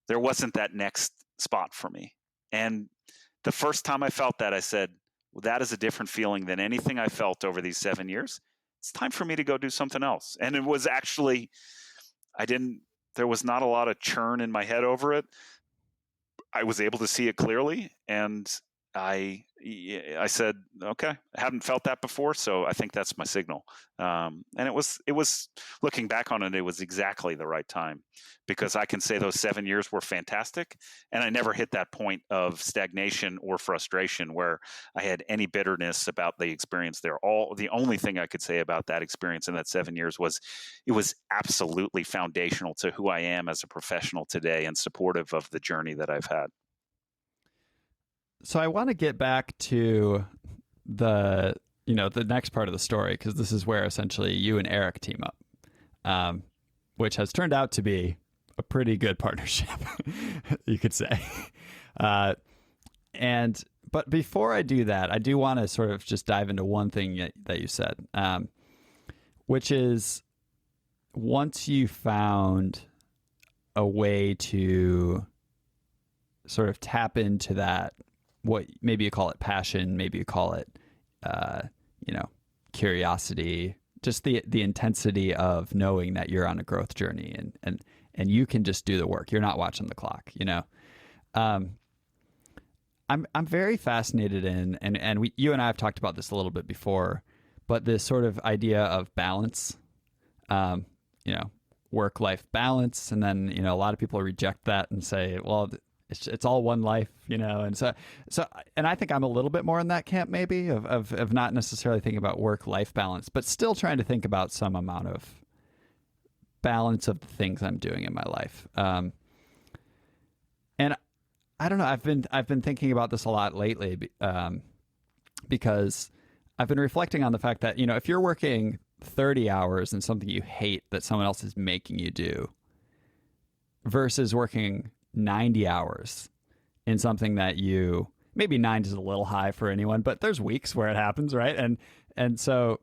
there wasn't that next spot for me. And the first time I felt that, I said, well, that is a different feeling than anything I felt over these 7 years. It's time for me to go do something else. And it was actually, there was not a lot of churn in my head over it. I was able to see it clearly, and I said, okay, I hadn't felt that before, so I think that's my signal. And it was looking back on it, it was exactly the right time, because I can say those 7 years were fantastic, and I never hit that point of stagnation or frustration where I had any bitterness about the experience there. The only thing I could say about that experience in that 7 years was it was absolutely foundational to who I am as a professional today and supportive of the journey that I've had. So I want to get back to the next part of the story, because this is where essentially you and Eric team up, which has turned out to be a pretty good partnership, you could say. But before I do that, I do want to sort of just dive into one thing that you said, which is once you found a way to sort of tap into that, what maybe you call it passion, maybe you call it, curiosity, just the intensity of knowing that you're on a growth journey and you can just do the work. You're not watching the clock, Um, I'm very fascinated in, and you and I have talked about this a little bit before, but this sort of idea of balance, um, you know, work life balance, and then a lot of people reject that and say, well, it's all one life, and so and I think I'm a little bit more in that camp maybe of not necessarily thinking about work life balance, but still trying to think about some amount of balance of the things I'm doing in my life. And I don't know. I've been thinking about this a lot lately, because I've been reflecting on the fact that if you're working 30 hours in something you hate that someone else is making you do, versus working 90 hours in something that you maybe 90 is a little high for anyone, but there's weeks where it happens, right? And so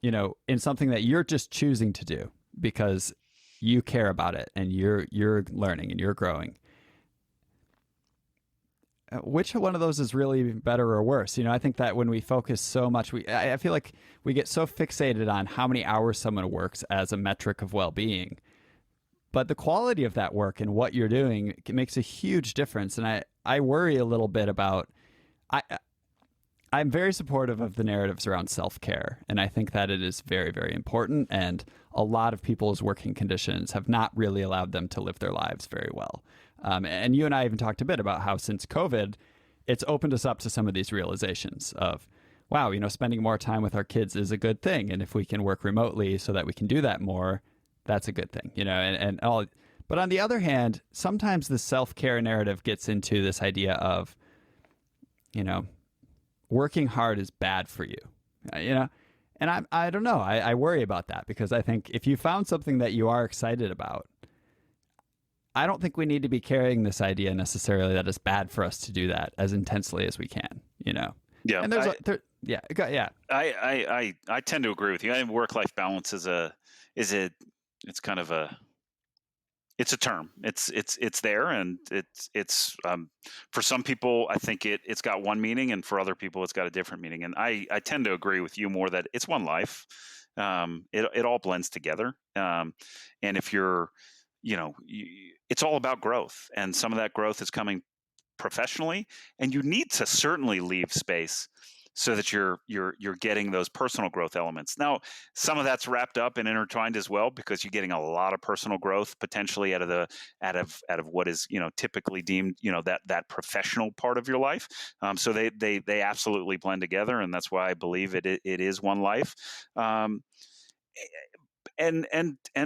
in something that you're just choosing to do because you care about it and you're learning and you're growing. Which one of those is really better or worse? I think that when we focus so much, I feel like we get so fixated on how many hours someone works as a metric of well-being. But the quality of that work and what you're doing makes a huge difference. And I worry a little bit about, I'm very supportive of the narratives around self-care. And I think that it is very, very important. And a lot of people's working conditions have not really allowed them to live their lives very well. And you and I even talked a bit about how since COVID, it's opened us up to some of these realizations of, wow, spending more time with our kids is a good thing. And if we can work remotely so that we can do that more, that's a good thing, and all. But on the other hand, sometimes the self-care narrative gets into this idea of, working hard is bad for you, and I don't know. I worry about that because I think if you found something that you are excited about, I don't think we need to be carrying this idea necessarily that it's bad for us to do that as intensely as we can, Yeah. And I tend to agree with you. I think work-life balance it's kind of it's a term. It's there, and it's for some people I think it's got one meaning, and for other people it's got a different meaning. And I tend to agree with you more that it's one life. It all blends together. And if you're it's all about growth, and some of that growth is coming professionally, and you need to certainly leave space so that you're getting those personal growth elements. Now, some of that's wrapped up and intertwined as well, because you're getting a lot of personal growth potentially out of what is typically deemed that professional part of your life. So they absolutely blend together, and that's why I believe it is one life. And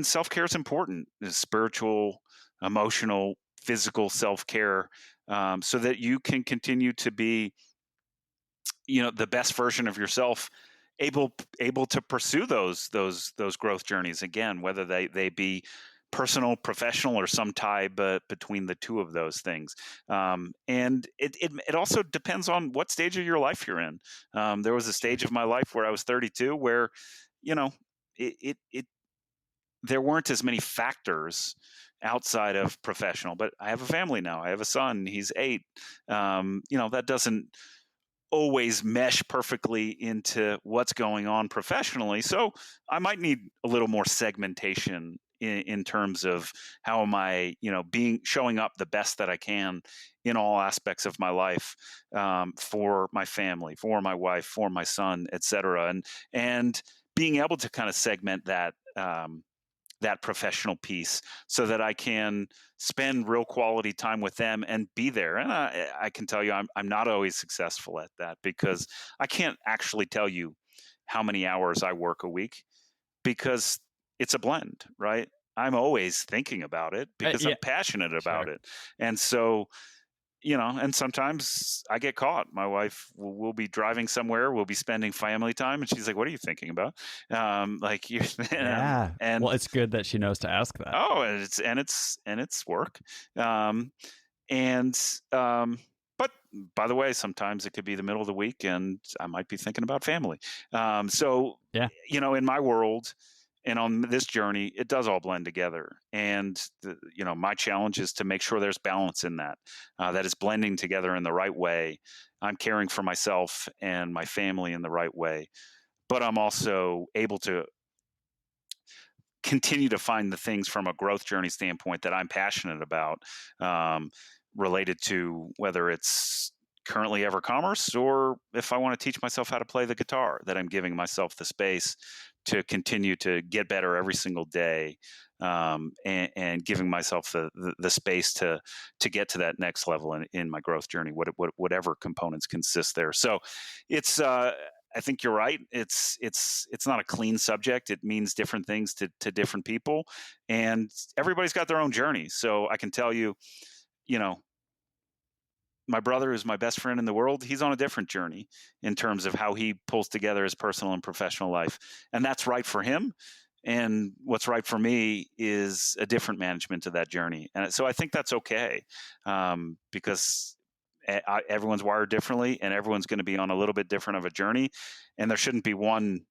self-care is important. Spiritual, emotional, physical self-care, so that you can continue to be the best version of yourself, able to pursue those growth journeys again, whether they be personal, professional, or some tie between the two of those things. And it also depends on what stage of your life you're in. There was a stage of my life where I was 32 where it there weren't as many factors outside of professional, but I have a family now. I have a son, he's 8. That doesn't always mesh perfectly into what's going on professionally. So I might need a little more segmentation in terms of how am I, showing up the best that I can in all aspects of my life, for my family, for my wife, for my son, et cetera. And being able to kind of segment that professional piece so that I can spend real quality time with them and be there. And I can tell you, I'm not always successful at that, because I can't actually tell you how many hours I work a week, because it's a blend, right? I'm always thinking about it because I'm passionate about it. And so, and sometimes I get caught. My wife will be driving somewhere. We'll be spending family time, and she's like, "What are you thinking about?" Like, yeah. And well, it's good that she knows to ask that. Oh, and it's work. But by the way, sometimes it could be the middle of the week, and I might be thinking about family. So Yeah. In my world, and on this journey, it does all blend together. And my challenge is to make sure there's balance in that, that is blending together in the right way. I'm caring for myself and my family in the right way, but I'm also able to continue to find the things from a growth journey standpoint that I'm passionate about, related to whether it's currently EverCommerce or if I want to teach myself how to play the guitar, that I'm giving myself the space to continue to get better every single day, and giving myself the space to get to that next level in my growth journey, whatever components consist there. So it's I think you're right. It's not a clean subject. It means different things to different people, and everybody's got their own journey. So I can tell you, my brother, who's my best friend in the world, he's on a different journey in terms of how he pulls together his personal and professional life. And that's right for him. And what's right for me is a different management of that journey. And so I think that's okay, because everyone's wired differently and everyone's going to be on a little bit different of a journey. And there shouldn't be one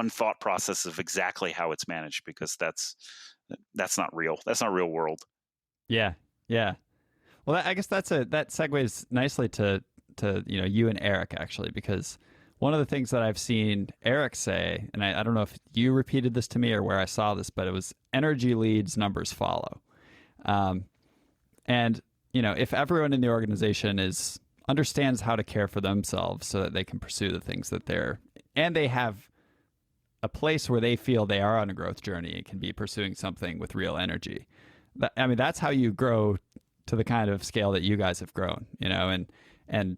thought process of exactly how it's managed, because that's not real. That's not real world. Yeah. Yeah. Well, I guess that segues nicely to you and Eric, actually, because one of the things that I've seen Eric say, and I don't know if you repeated this to me or where I saw this, but it was energy leads, numbers follow. And if everyone in the organization understands how to care for themselves so that they can pursue the things that they have a place where they feel they are on a growth journey and can be pursuing something with real energy. That's how you grow to the kind of scale that you guys have grown, and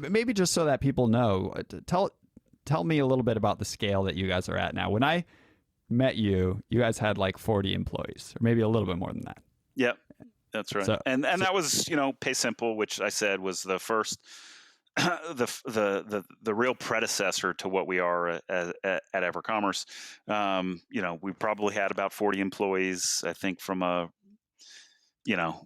maybe just so that people know, tell me a little bit about the scale that you guys are at now. When I met you, you guys had like 40 employees, or maybe a little bit more than that. Yep, that's right. And that was, Pay Simple, which I said was the first, the real predecessor to what we are at EverCommerce. We probably had about 40 employees, I think,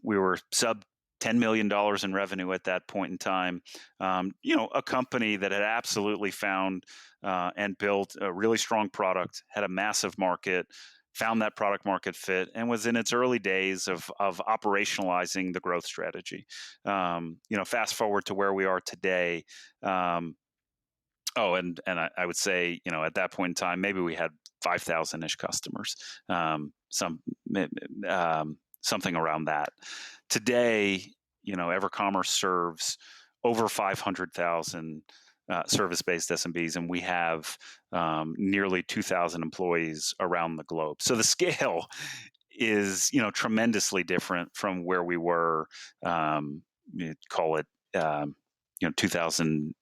we were sub $10 million in revenue at that point in time. A company that had absolutely found and built a really strong product, had a massive market, found that product market fit, and was in its early days of operationalizing the growth strategy. Fast forward to where we are today. And I would say, at that point in time, maybe we had 5,000-ish customers, something around that. Today, EverCommerce serves over 500,000 service-based SMBs, and we have nearly 2,000 employees around the globe. So the scale is, tremendously different from where we were. Call it, 2000.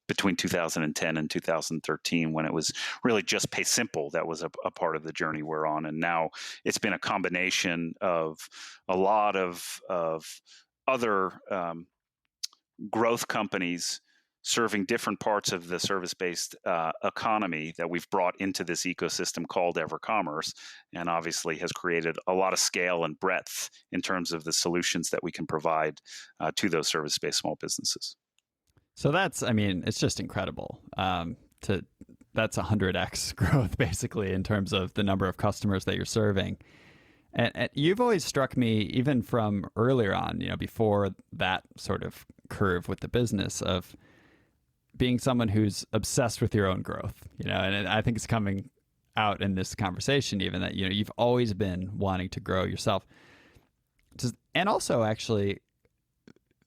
Between 2010 and 2013, when it was really just Pay Simple that was a part of the journey we're on. And now it's been a combination of a lot of other growth companies serving different parts of the service-based economy that we've brought into this ecosystem called EverCommerce, and obviously has created a lot of scale and breadth in terms of the solutions that we can provide to those service-based small businesses. So it's just incredible. That's 100x growth, basically, in terms of the number of customers that you're serving. And you've always struck me, even from earlier on, before that sort of curve with the business, of being someone who's obsessed with your own growth, and I think it's coming out in this conversation, even that, you've always been wanting to grow yourself. And also, actually,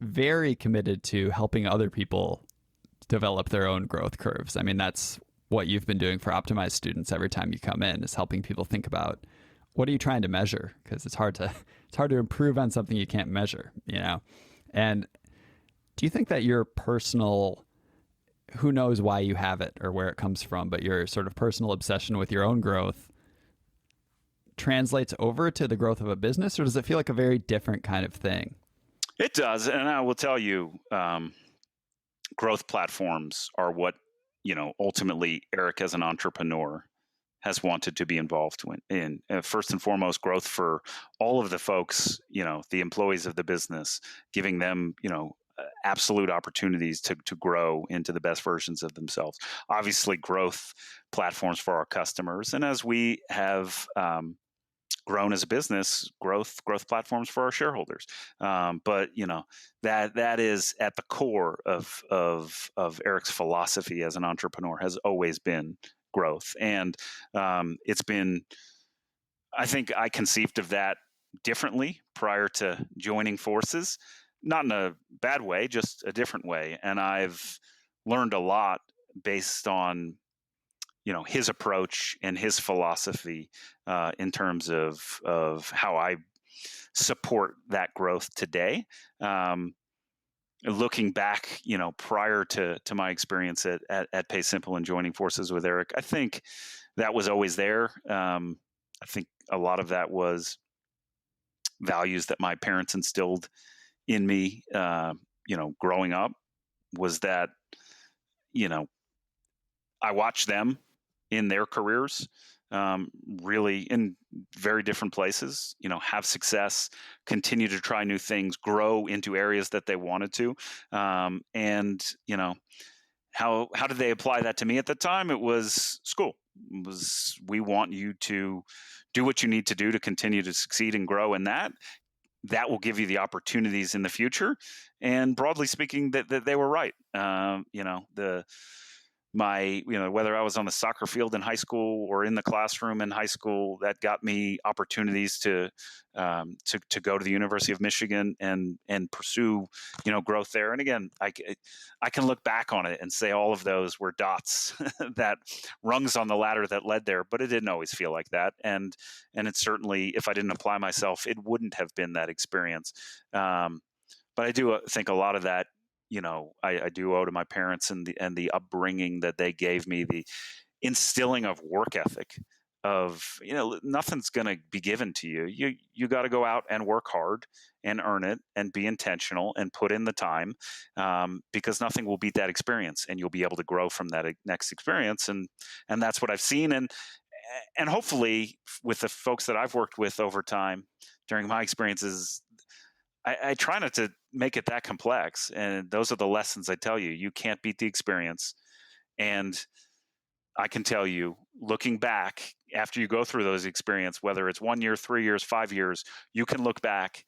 very committed to helping other people develop their own growth curves. That's what you've been doing for Optimized students every time you come in, is helping people think about, what are you trying to measure? Because it's hard to improve on something you can't measure, And do you think that your personal, who knows why you have it or where it comes from, but your sort of personal obsession with your own growth translates over to the growth of a business, or does it feel like a very different kind of thing? It does, and I will tell you, growth platforms are what, ultimately Eric, as an entrepreneur, has wanted to be involved in. First and foremost, growth for all of the folks, the employees of the business, giving them, absolute opportunities to grow into the best versions of themselves. Obviously, growth platforms for our customers, and as we have grown as a business, growth platforms for our shareholders. But that is at the core of Eric's philosophy as an entrepreneur, has always been growth. And it's been, I think I conceived of that differently prior to joining forces. not in a bad way, just a different way. And I've learned a lot based on, his approach and his philosophy in terms of how I support that growth today. Looking back, prior to my experience at PaySimple and joining forces with Eric, I think that was always there. I think a lot of that was values that my parents instilled in me, growing up, was that, I watched them in their careers, really in very different places, have success, continue to try new things, grow into areas that they wanted to. And, how did they apply that to me at the time? It was school. It was, we want you to do what you need to do to continue to succeed and grow in that. That will give you the opportunities in the future. And broadly speaking, that they were right. Whether I was on the soccer field in high school or in the classroom in high school, that got me opportunities to go to the University of Michigan and pursue, growth there. And again, I can look back on it and say all of those were dots that rungs on the ladder that led there, but it didn't always feel like that. And it certainly, if I didn't apply myself, it wouldn't have been that experience. But I do think a lot of that, I do owe to my parents and the upbringing that they gave me, the instilling of work ethic of, nothing's going to be given to you. You got to go out and work hard and earn it and be intentional and put in the time, because nothing will beat that experience, and you'll be able to grow from that next experience. And that's what I've seen. And hopefully with the folks that I've worked with over time during my experiences, I try not to make it that complex. And those are the lessons I tell you. You can't beat the experience. And I can tell you, looking back after you go through those experiences, whether it's 1 year, 3 years, 5 years, you can look back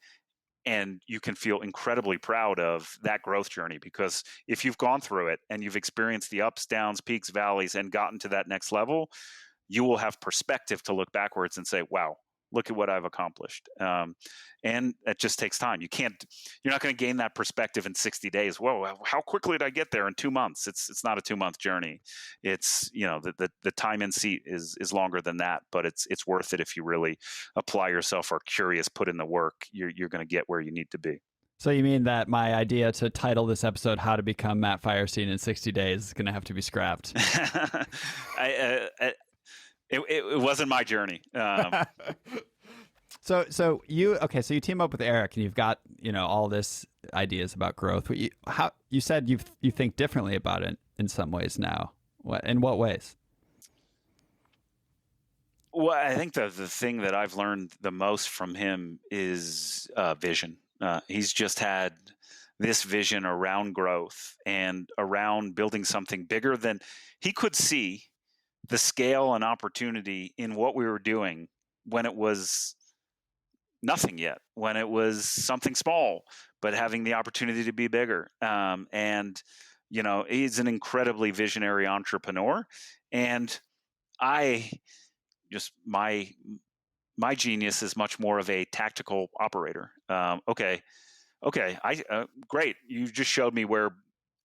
and you can feel incredibly proud of that growth journey, because if you've gone through it and you've experienced the ups, downs, peaks, valleys, and gotten to that next level, you will have perspective to look backwards and say, wow, look at what I've accomplished. And it just takes time. You're not going to gain that perspective in 60 days. Whoa, how quickly did I get there in 2 months? It's not a 2-month journey. It's, the time in seat is longer than that, but it's worth it. If you really apply yourself, are curious, put in the work, you're going to get where you need to be. So you mean that my idea to title this episode "How to Become Matt Feierstein in 60 Days" is going to have to be scrapped? It wasn't my journey. So you team up with Eric, and you've got, all this ideas about growth. You said you think differently about it in some ways now. In what ways? Well, I think the thing that I've learned the most from him is vision. He's just had this vision around growth and around building something bigger than he could see. The scale and opportunity in what we were doing when it was nothing yet, when it was something small, but having the opportunity to be bigger. And he's an incredibly visionary entrepreneur. And my genius is much more of a tactical operator. Great. You just showed me where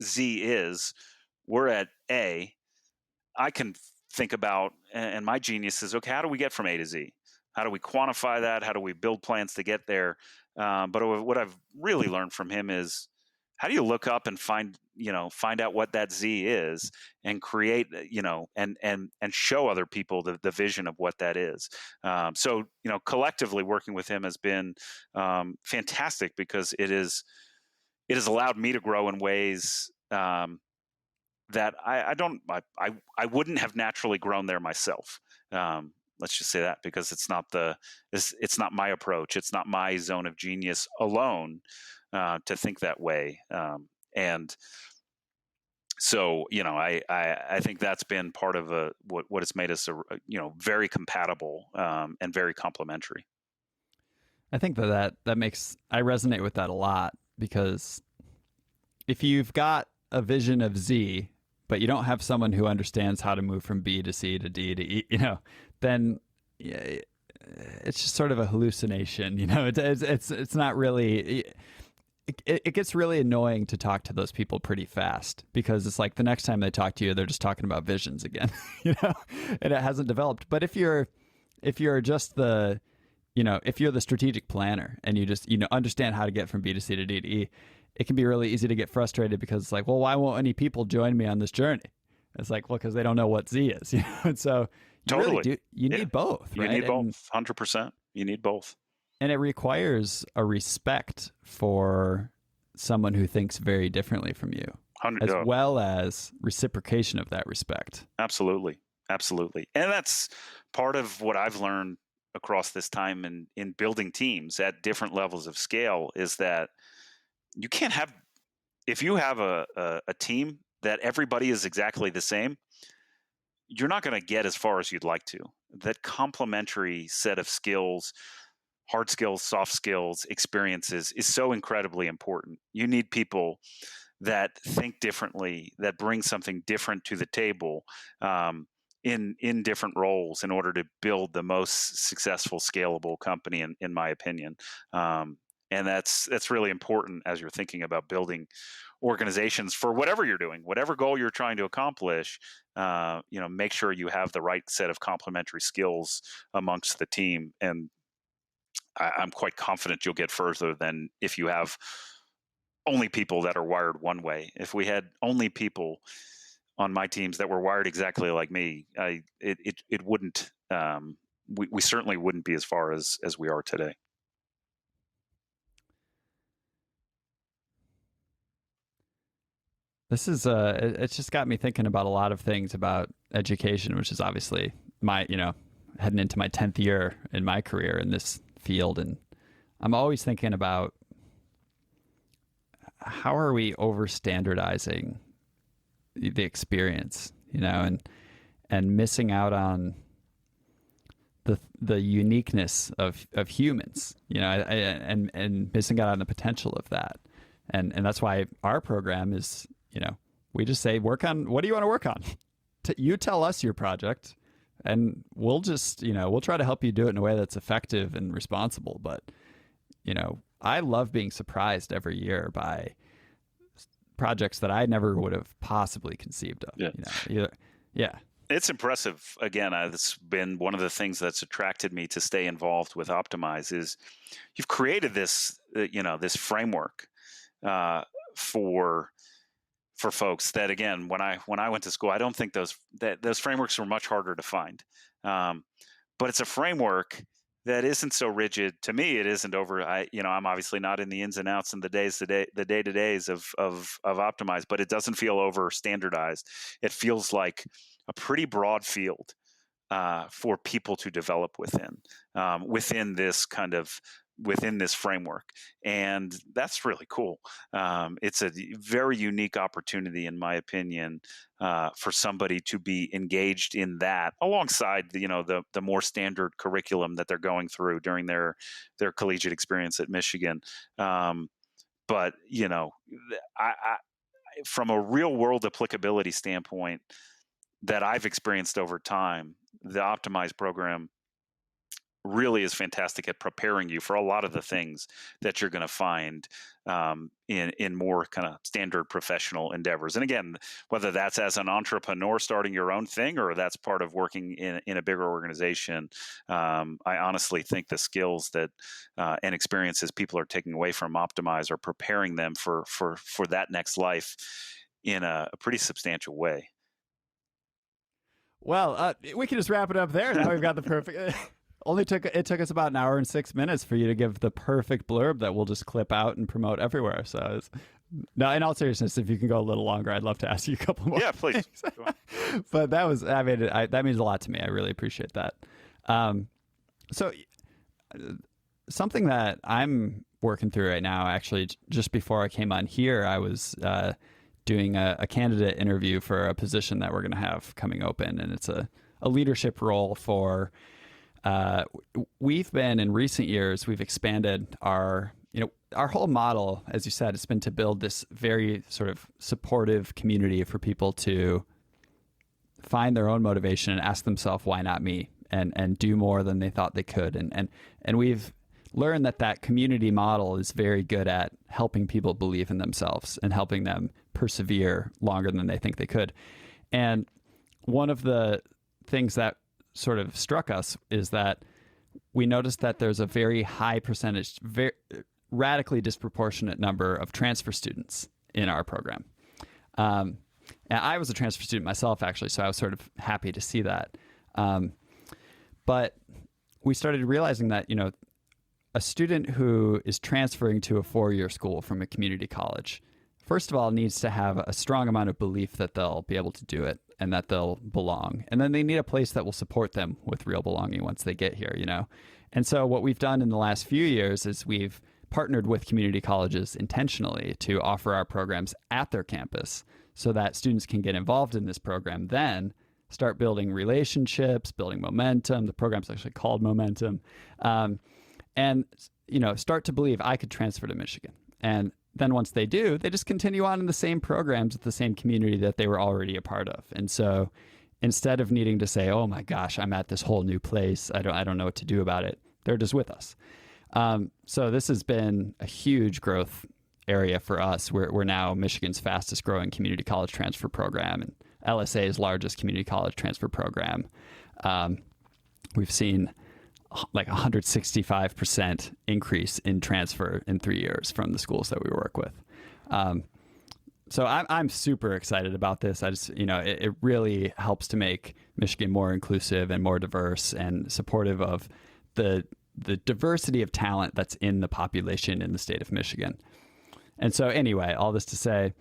Z is. We're at A. I can think about, and my genius is, okay, how do we get from A to Z? How do we quantify that? How do we build plans to get there? But what I've really learned from him is, how do you look up and find out what that Z is, and create, and show other people the vision of what that is. So collectively working with him has been fantastic, because it has allowed me to grow in ways that I wouldn't have naturally grown there myself. Let's just say that, because it's not my approach. It's not my zone of genius alone to think that way. And so, I think that's been part of what has made us very compatible and very complementary. I think that I resonate with that a lot, because if you've got a vision of Z, but you don't have someone who understands how to move from B to C to D to E, then it's just sort of a hallucination. It's not really. it gets really annoying to talk to those people pretty fast, because it's like the next time they talk to you, they're just talking about visions again, and it hasn't developed. But if you're just the, if you're the strategic planner and you just, understand how to get from B to C to D to E, it can be really easy to get frustrated, because it's like, well, why won't any people join me on this journey? It's like, well, because they don't know what Z is, And so you need both, right? You need both, 100%. You need both. And it requires a respect for someone who thinks very differently from you, as well as reciprocation of that respect. Absolutely. Absolutely. And that's part of what I've learned across this time in building teams at different levels of scale, is that you can't have, if you have a team that everybody is exactly the same, you're not going to get as far as you'd like to. That complementary set of skills, hard skills, soft skills, experiences, is so incredibly important. You need people that think differently, that bring something different to the table, in different roles, in order to build the most successful, scalable company, in my opinion. And that's really important as you're thinking about building organizations for whatever you're doing, whatever goal you're trying to accomplish. Make sure you have the right set of complementary skills amongst the team, and I'm quite confident you'll get further than if you have only people that are wired one way. If we had only people on my teams that were wired exactly like me, it wouldn't. We certainly wouldn't be as far as we are today. This is it's just got me thinking about a lot of things about education, which is obviously my, heading into my 10th year in my career in this field. And I'm always thinking about, how are we over standardizing the experience, and missing out on the uniqueness of humans, and missing out on the potential of that. And that's why our program is, we just say, work on, what do you want to work on? You tell us your project, and we'll just, we'll try to help you do it in a way that's effective and responsible. But, I love being surprised every year by projects that I never would have possibly conceived of. Yeah. It's impressive. Again, it's been one of the things that's attracted me to stay involved with Optimize, is you've created this, this framework for folks that, again, when I went to school, I don't think those frameworks were much harder to find. But it's a framework that isn't so rigid. To me, it isn't over. I'm obviously not in the ins and outs and the day-to-days of Optimize, but it doesn't feel over standardized. It feels like a pretty broad field for people to develop within this framework. And that's really cool. It's a very unique opportunity, in my opinion, for somebody to be engaged in that alongside the more standard curriculum that they're going through during their collegiate experience at Michigan. But from a real world applicability standpoint that I've experienced over time, the Optimize program really is fantastic at preparing you for a lot of the things that you're going to find in more kind of standard professional endeavors. And again, whether that's as an entrepreneur starting your own thing, or that's part of working in a bigger organization, I honestly think the skills that and experiences people are taking away from Optimize are preparing them for that next life in a pretty substantial way. Well, we can just wrap it up there. Now we've got the perfect. It took us about an hour and 6 minutes for you to give the perfect blurb that we'll just clip out and promote everywhere. So, no, in all seriousness, if you can go a little longer, I'd love to ask you a couple more. Yeah, please. But that was, that means a lot to me. I really appreciate that. So, something that I'm working through right now, actually, just before I came on here, I was doing a candidate interview for a position that we're going to have coming open, and it's a leadership role for. We've been, in recent years, we've expanded our whole model, as you said, it's been to build this very sort of supportive community for people to find their own motivation and ask themselves, why not me? And do more than they thought they could. And we've learn that community model is very good at helping people believe in themselves and helping them persevere longer than they think they could. And one of the things that sort of struck us is that we noticed that there's a very high percentage, very radically disproportionate number of transfer students in our program. And I was a transfer student myself, actually, so I was sort of happy to see that. But we started realizing that, a student who is transferring to a 4-year school from a community college, first of all, needs to have a strong amount of belief that they'll be able to do it and that they'll belong. And then they need a place that will support them with real belonging once they get here, And so what we've done in the last few years is we've partnered with community colleges intentionally to offer our programs at their campus so that students can get involved in this program, then start building relationships, building momentum. The program's actually called Momentum. And, start to believe I could transfer to Michigan. And then once they do, they just continue on in the same programs with the same community that they were already a part of. And so instead of needing to say, oh my gosh, I'm at this whole new place, I don't know what to do about it, they're just with us. So this has been a huge growth area for us. We're now Michigan's fastest growing community college transfer program and LSA's largest community college transfer program. We've seen like 165% increase in transfer in 3 years from the schools that we work with. So I'm super excited about this. I just, it really helps to make Michigan more inclusive and more diverse and supportive of the diversity of talent that's in the population in the state of Michigan. And so anyway, all this to say,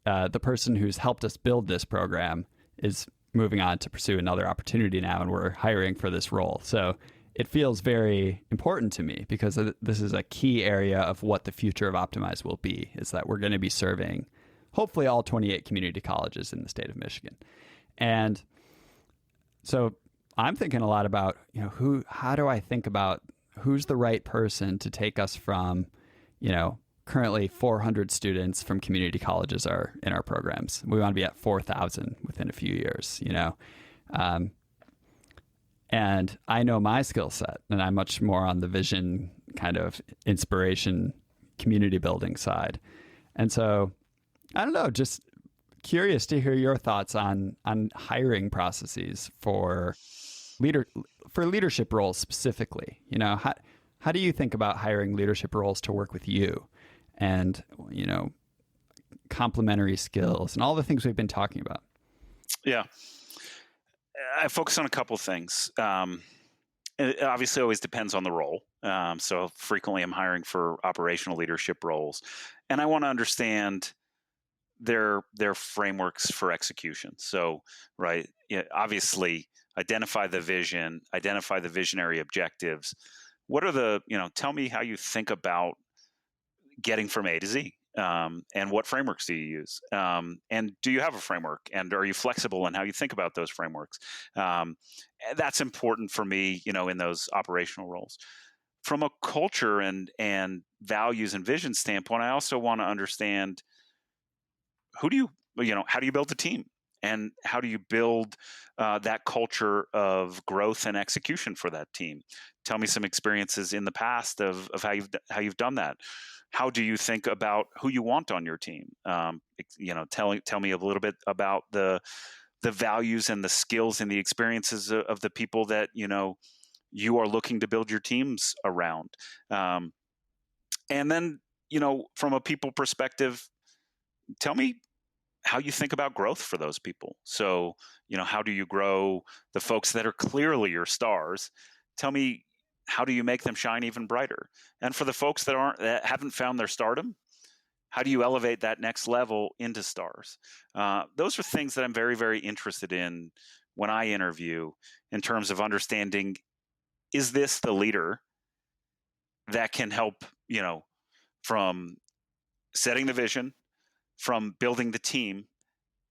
the person who's helped us build this program is moving on to pursue another opportunity now, and we're hiring for this role. So it feels very important to me because this is a key area of what the future of Optimize will be, is that we're going to be serving hopefully all 28 community colleges in the state of Michigan. And so I'm thinking a lot about, how do I think about who's the right person to take us from, currently 400 students from community colleges are in our programs. We want to be at 4,000 within a few years, and I know my skill set, and I'm much more on the vision, kind of inspiration, community building side. And so, I don't know, just curious to hear your thoughts on hiring processes for leadership roles specifically. How do you think about hiring leadership roles to work with you, and complementary skills and all the things we've been talking about? Yeah. I focus on a couple of things. It obviously always depends on the role. So frequently I'm hiring for operational leadership roles, and I want to understand their frameworks for execution. So, right, obviously identify the vision, identify the visionary objectives. What are tell me how you think about getting from A to Z. And what frameworks do you use? And do you have a framework? And are you flexible in how you think about those frameworks? That's important for me, in those operational roles. From a culture and values and vision standpoint, I also want to understand how do you build a team? And how do you build that culture of growth and execution for that team? Tell me some experiences in the past of how you've done that. How do you think about who you want on your team? Tell me a little bit about the values and the skills and the experiences of the people that you are looking to build your teams around. And then from a people perspective, tell me how you think about growth for those people. So how do you grow the folks that are clearly your stars? Tell me, how do you make them shine even brighter? And for the folks that haven't found their stardom, how do you elevate that next level into stars? Those are things that I'm very, very interested in when I interview, in terms of understanding, is this the leader that can help, from setting the vision, from building the team,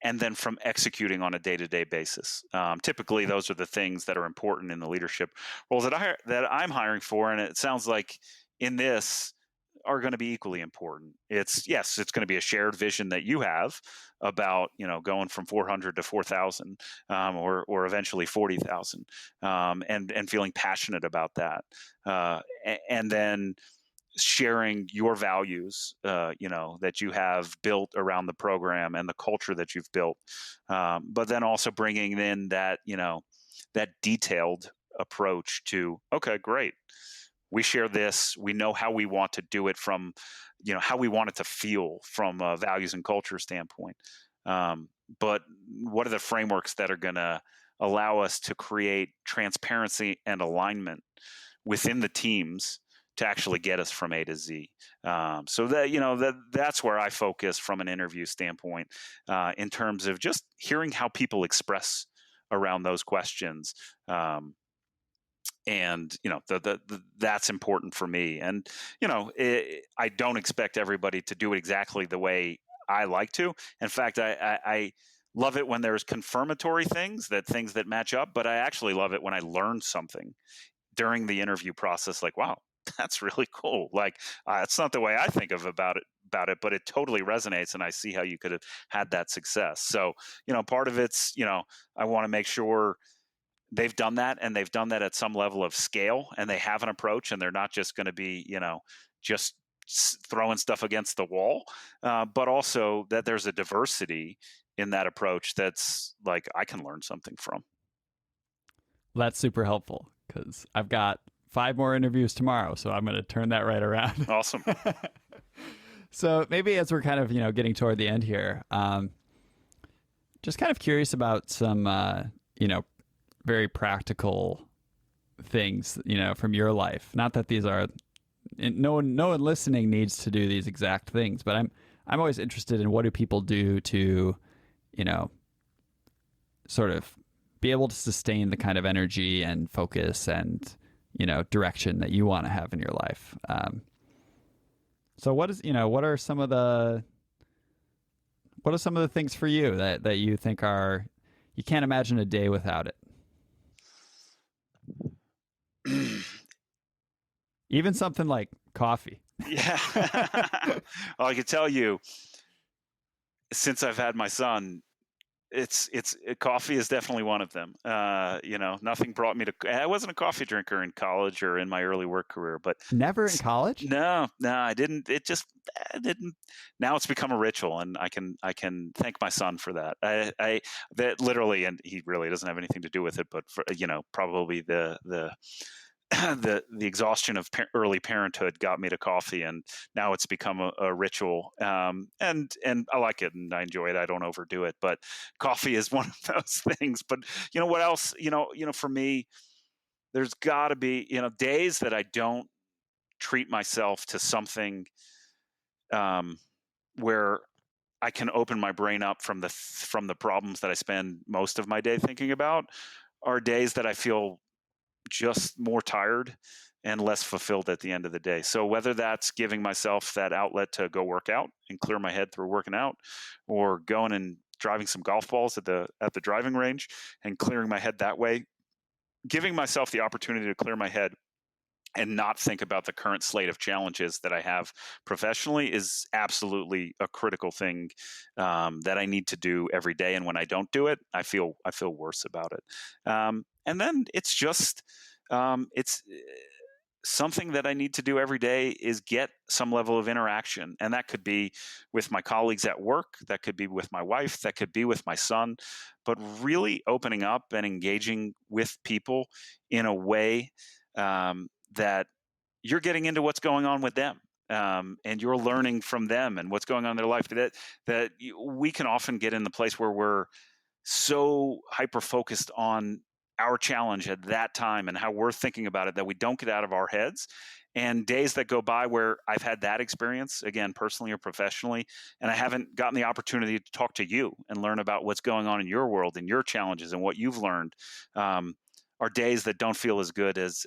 and then from executing on a day-to-day basis. Typically, those are the things that are important in the leadership roles that I'm hiring for. And it sounds like in this, are going to be equally important. It's going to be a shared vision that you have about, going from 400 to 4,000, or eventually 40,000, and feeling passionate about that, and then sharing your values, that you have built around the program and the culture that you've built, but then also bringing in that, that detailed approach to, okay, great, we share this, we know how we want to do it from, how we want it to feel from a values and culture standpoint, but what are the frameworks that are going to allow us to create transparency and alignment within the teams to actually get us from A to Z. So that's where I focus from an interview standpoint, in terms of just hearing how people express around those questions. And that's important for me. And I don't expect everybody to do it exactly the way I like to. In fact, I love it when there's confirmatory things that match up. But I actually love it when I learn something during the interview process, like, wow, that's really cool. Like, it's not the way I think about it, but it totally resonates, and I see how you could have had that success. So, part of it's, I want to make sure they've done that, and they've done that at some level of scale, and they have an approach, and they're not just going to be, just throwing stuff against the wall, but also that there's a diversity in that approach that's like I can learn something from. That's super helpful, because I've got 5 more interviews tomorrow, so I'm going to turn that right around. Awesome. So maybe as we're kind of, getting toward the end here, just kind of curious about some, very practical things, from your life. Not that these are, no one listening needs to do these exact things, but I'm always interested in what do people do to, sort of be able to sustain the kind of energy and focus and, direction that you want to have in your life. So what are some of the things for you that you think you can't imagine a day without it? Even something like coffee. Yeah. Well, I can tell you, since I've had my son, it's coffee is definitely one of them. Nothing brought me to. I wasn't a coffee drinker in college or in my early work career, but never in college. No, I didn't. I didn't. Now it's become a ritual, and I can thank my son for that. That literally, and he really doesn't have anything to do with it, but for, probably the the exhaustion of early parenthood got me to coffee, and now it's become a ritual. And I like it and I enjoy it. I don't overdo it, but coffee is one of those things. But what else? For me, there's got to be days that I don't treat myself to something, where I can open my brain up from the problems that I spend most of my day thinking about, are days that I feel just more tired and less fulfilled at the end of the day. So whether that's giving myself that outlet to go work out and clear my head through working out, or going and driving some golf balls at the driving range and clearing my head that way, giving myself the opportunity to clear my head and not think about the current slate of challenges that I have professionally is absolutely a critical thing, that I need to do every day. And when I don't do it, I feel worse about it. And then it's just, it's something that I need to do every day is get some level of interaction. And that could be with my colleagues at work, that could be with my wife, that could be with my son, but really opening up and engaging with people in a way, that you're getting into what's going on with them, and you're learning from them and what's going on in their life. That we can often get in the place where we're so hyper focused on our challenge at that time and how we're thinking about it that we don't get out of our heads. And days that go by where I've had that experience, again, personally or professionally, and I haven't gotten the opportunity to talk to you and learn about what's going on in your world and your challenges and what you've learned, are days that don't feel as good as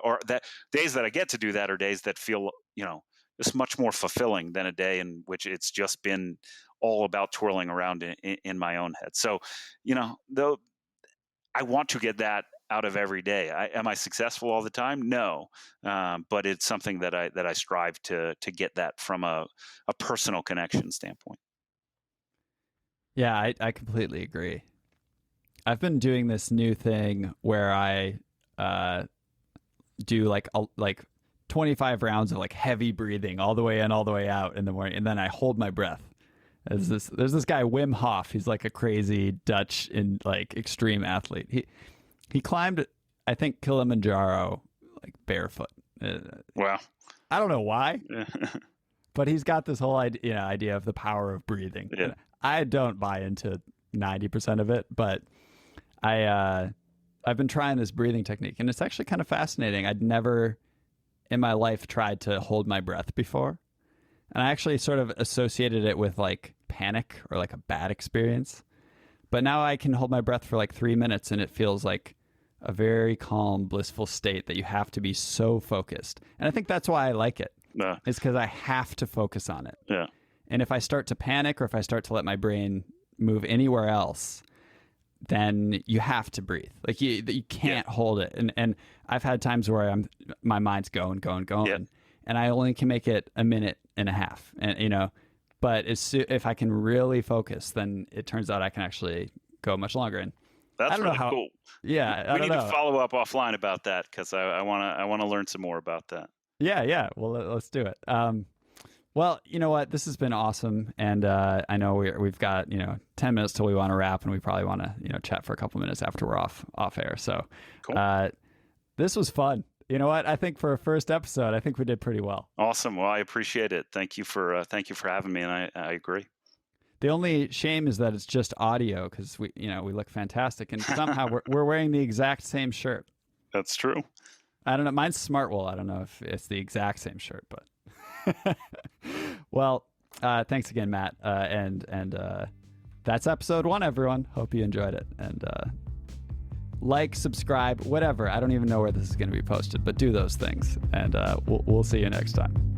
or that days that I get to do that are days that feel, just much more fulfilling than a day in which it's just been all about twirling around in my own head. So, though I want to get that out of every day. Am I successful all the time? No, but it's something that I strive to get that from a personal connection standpoint. Yeah, I completely agree. I've been doing this new thing where I do like 25 rounds of like heavy breathing all the way in, all the way out in the morning, and then I hold my breath. There's this guy Wim Hof. He's like a crazy Dutch extreme athlete. He climbed, I think, Kilimanjaro like barefoot. Wow. I don't know why, but he's got this whole idea of the power of breathing. Yeah. I don't buy into 90% of it, but I've been trying this breathing technique, and it's actually kind of fascinating. I'd never in my life tried to hold my breath before, and I actually sort of associated it with like panic or like a bad experience. But now I can hold my breath for like 3 minutes, and it feels like a very calm, blissful state that you have to be so focused. And I think that's why I like it. It's because I have to focus on it. Yeah. And if I start to panic or if I start to let my brain move anywhere else, then you have to breathe. Like you can't hold it. And I've had times where my mind's going, Yeah. and I only can make it a minute and a half. And but if I can really focus, then it turns out I can actually go much longer. And that's I don't really know how, cool. Yeah, we need to follow up offline about that because I want to learn some more about that. Yeah. Well, let's do it. Well, you know what? This has been awesome, and I know we've got 10 minutes till we want to wrap, and we probably want to chat for a couple minutes after we're off air. So, cool. This was fun. You know what? I think for a first episode, I think we did pretty well. Awesome. Well, I appreciate it. Thank you for having me, and I agree. The only shame is that it's just audio because we look fantastic, and somehow we're wearing the exact same shirt. That's true. I don't know. Mine's Smartwool. I don't know if it's the exact same shirt, but well, thanks again, Matt. And that's episode 1, everyone. Hope you enjoyed it. And like, subscribe, whatever. I don't even know where this is going to be posted, but do those things. And we'll see you next time.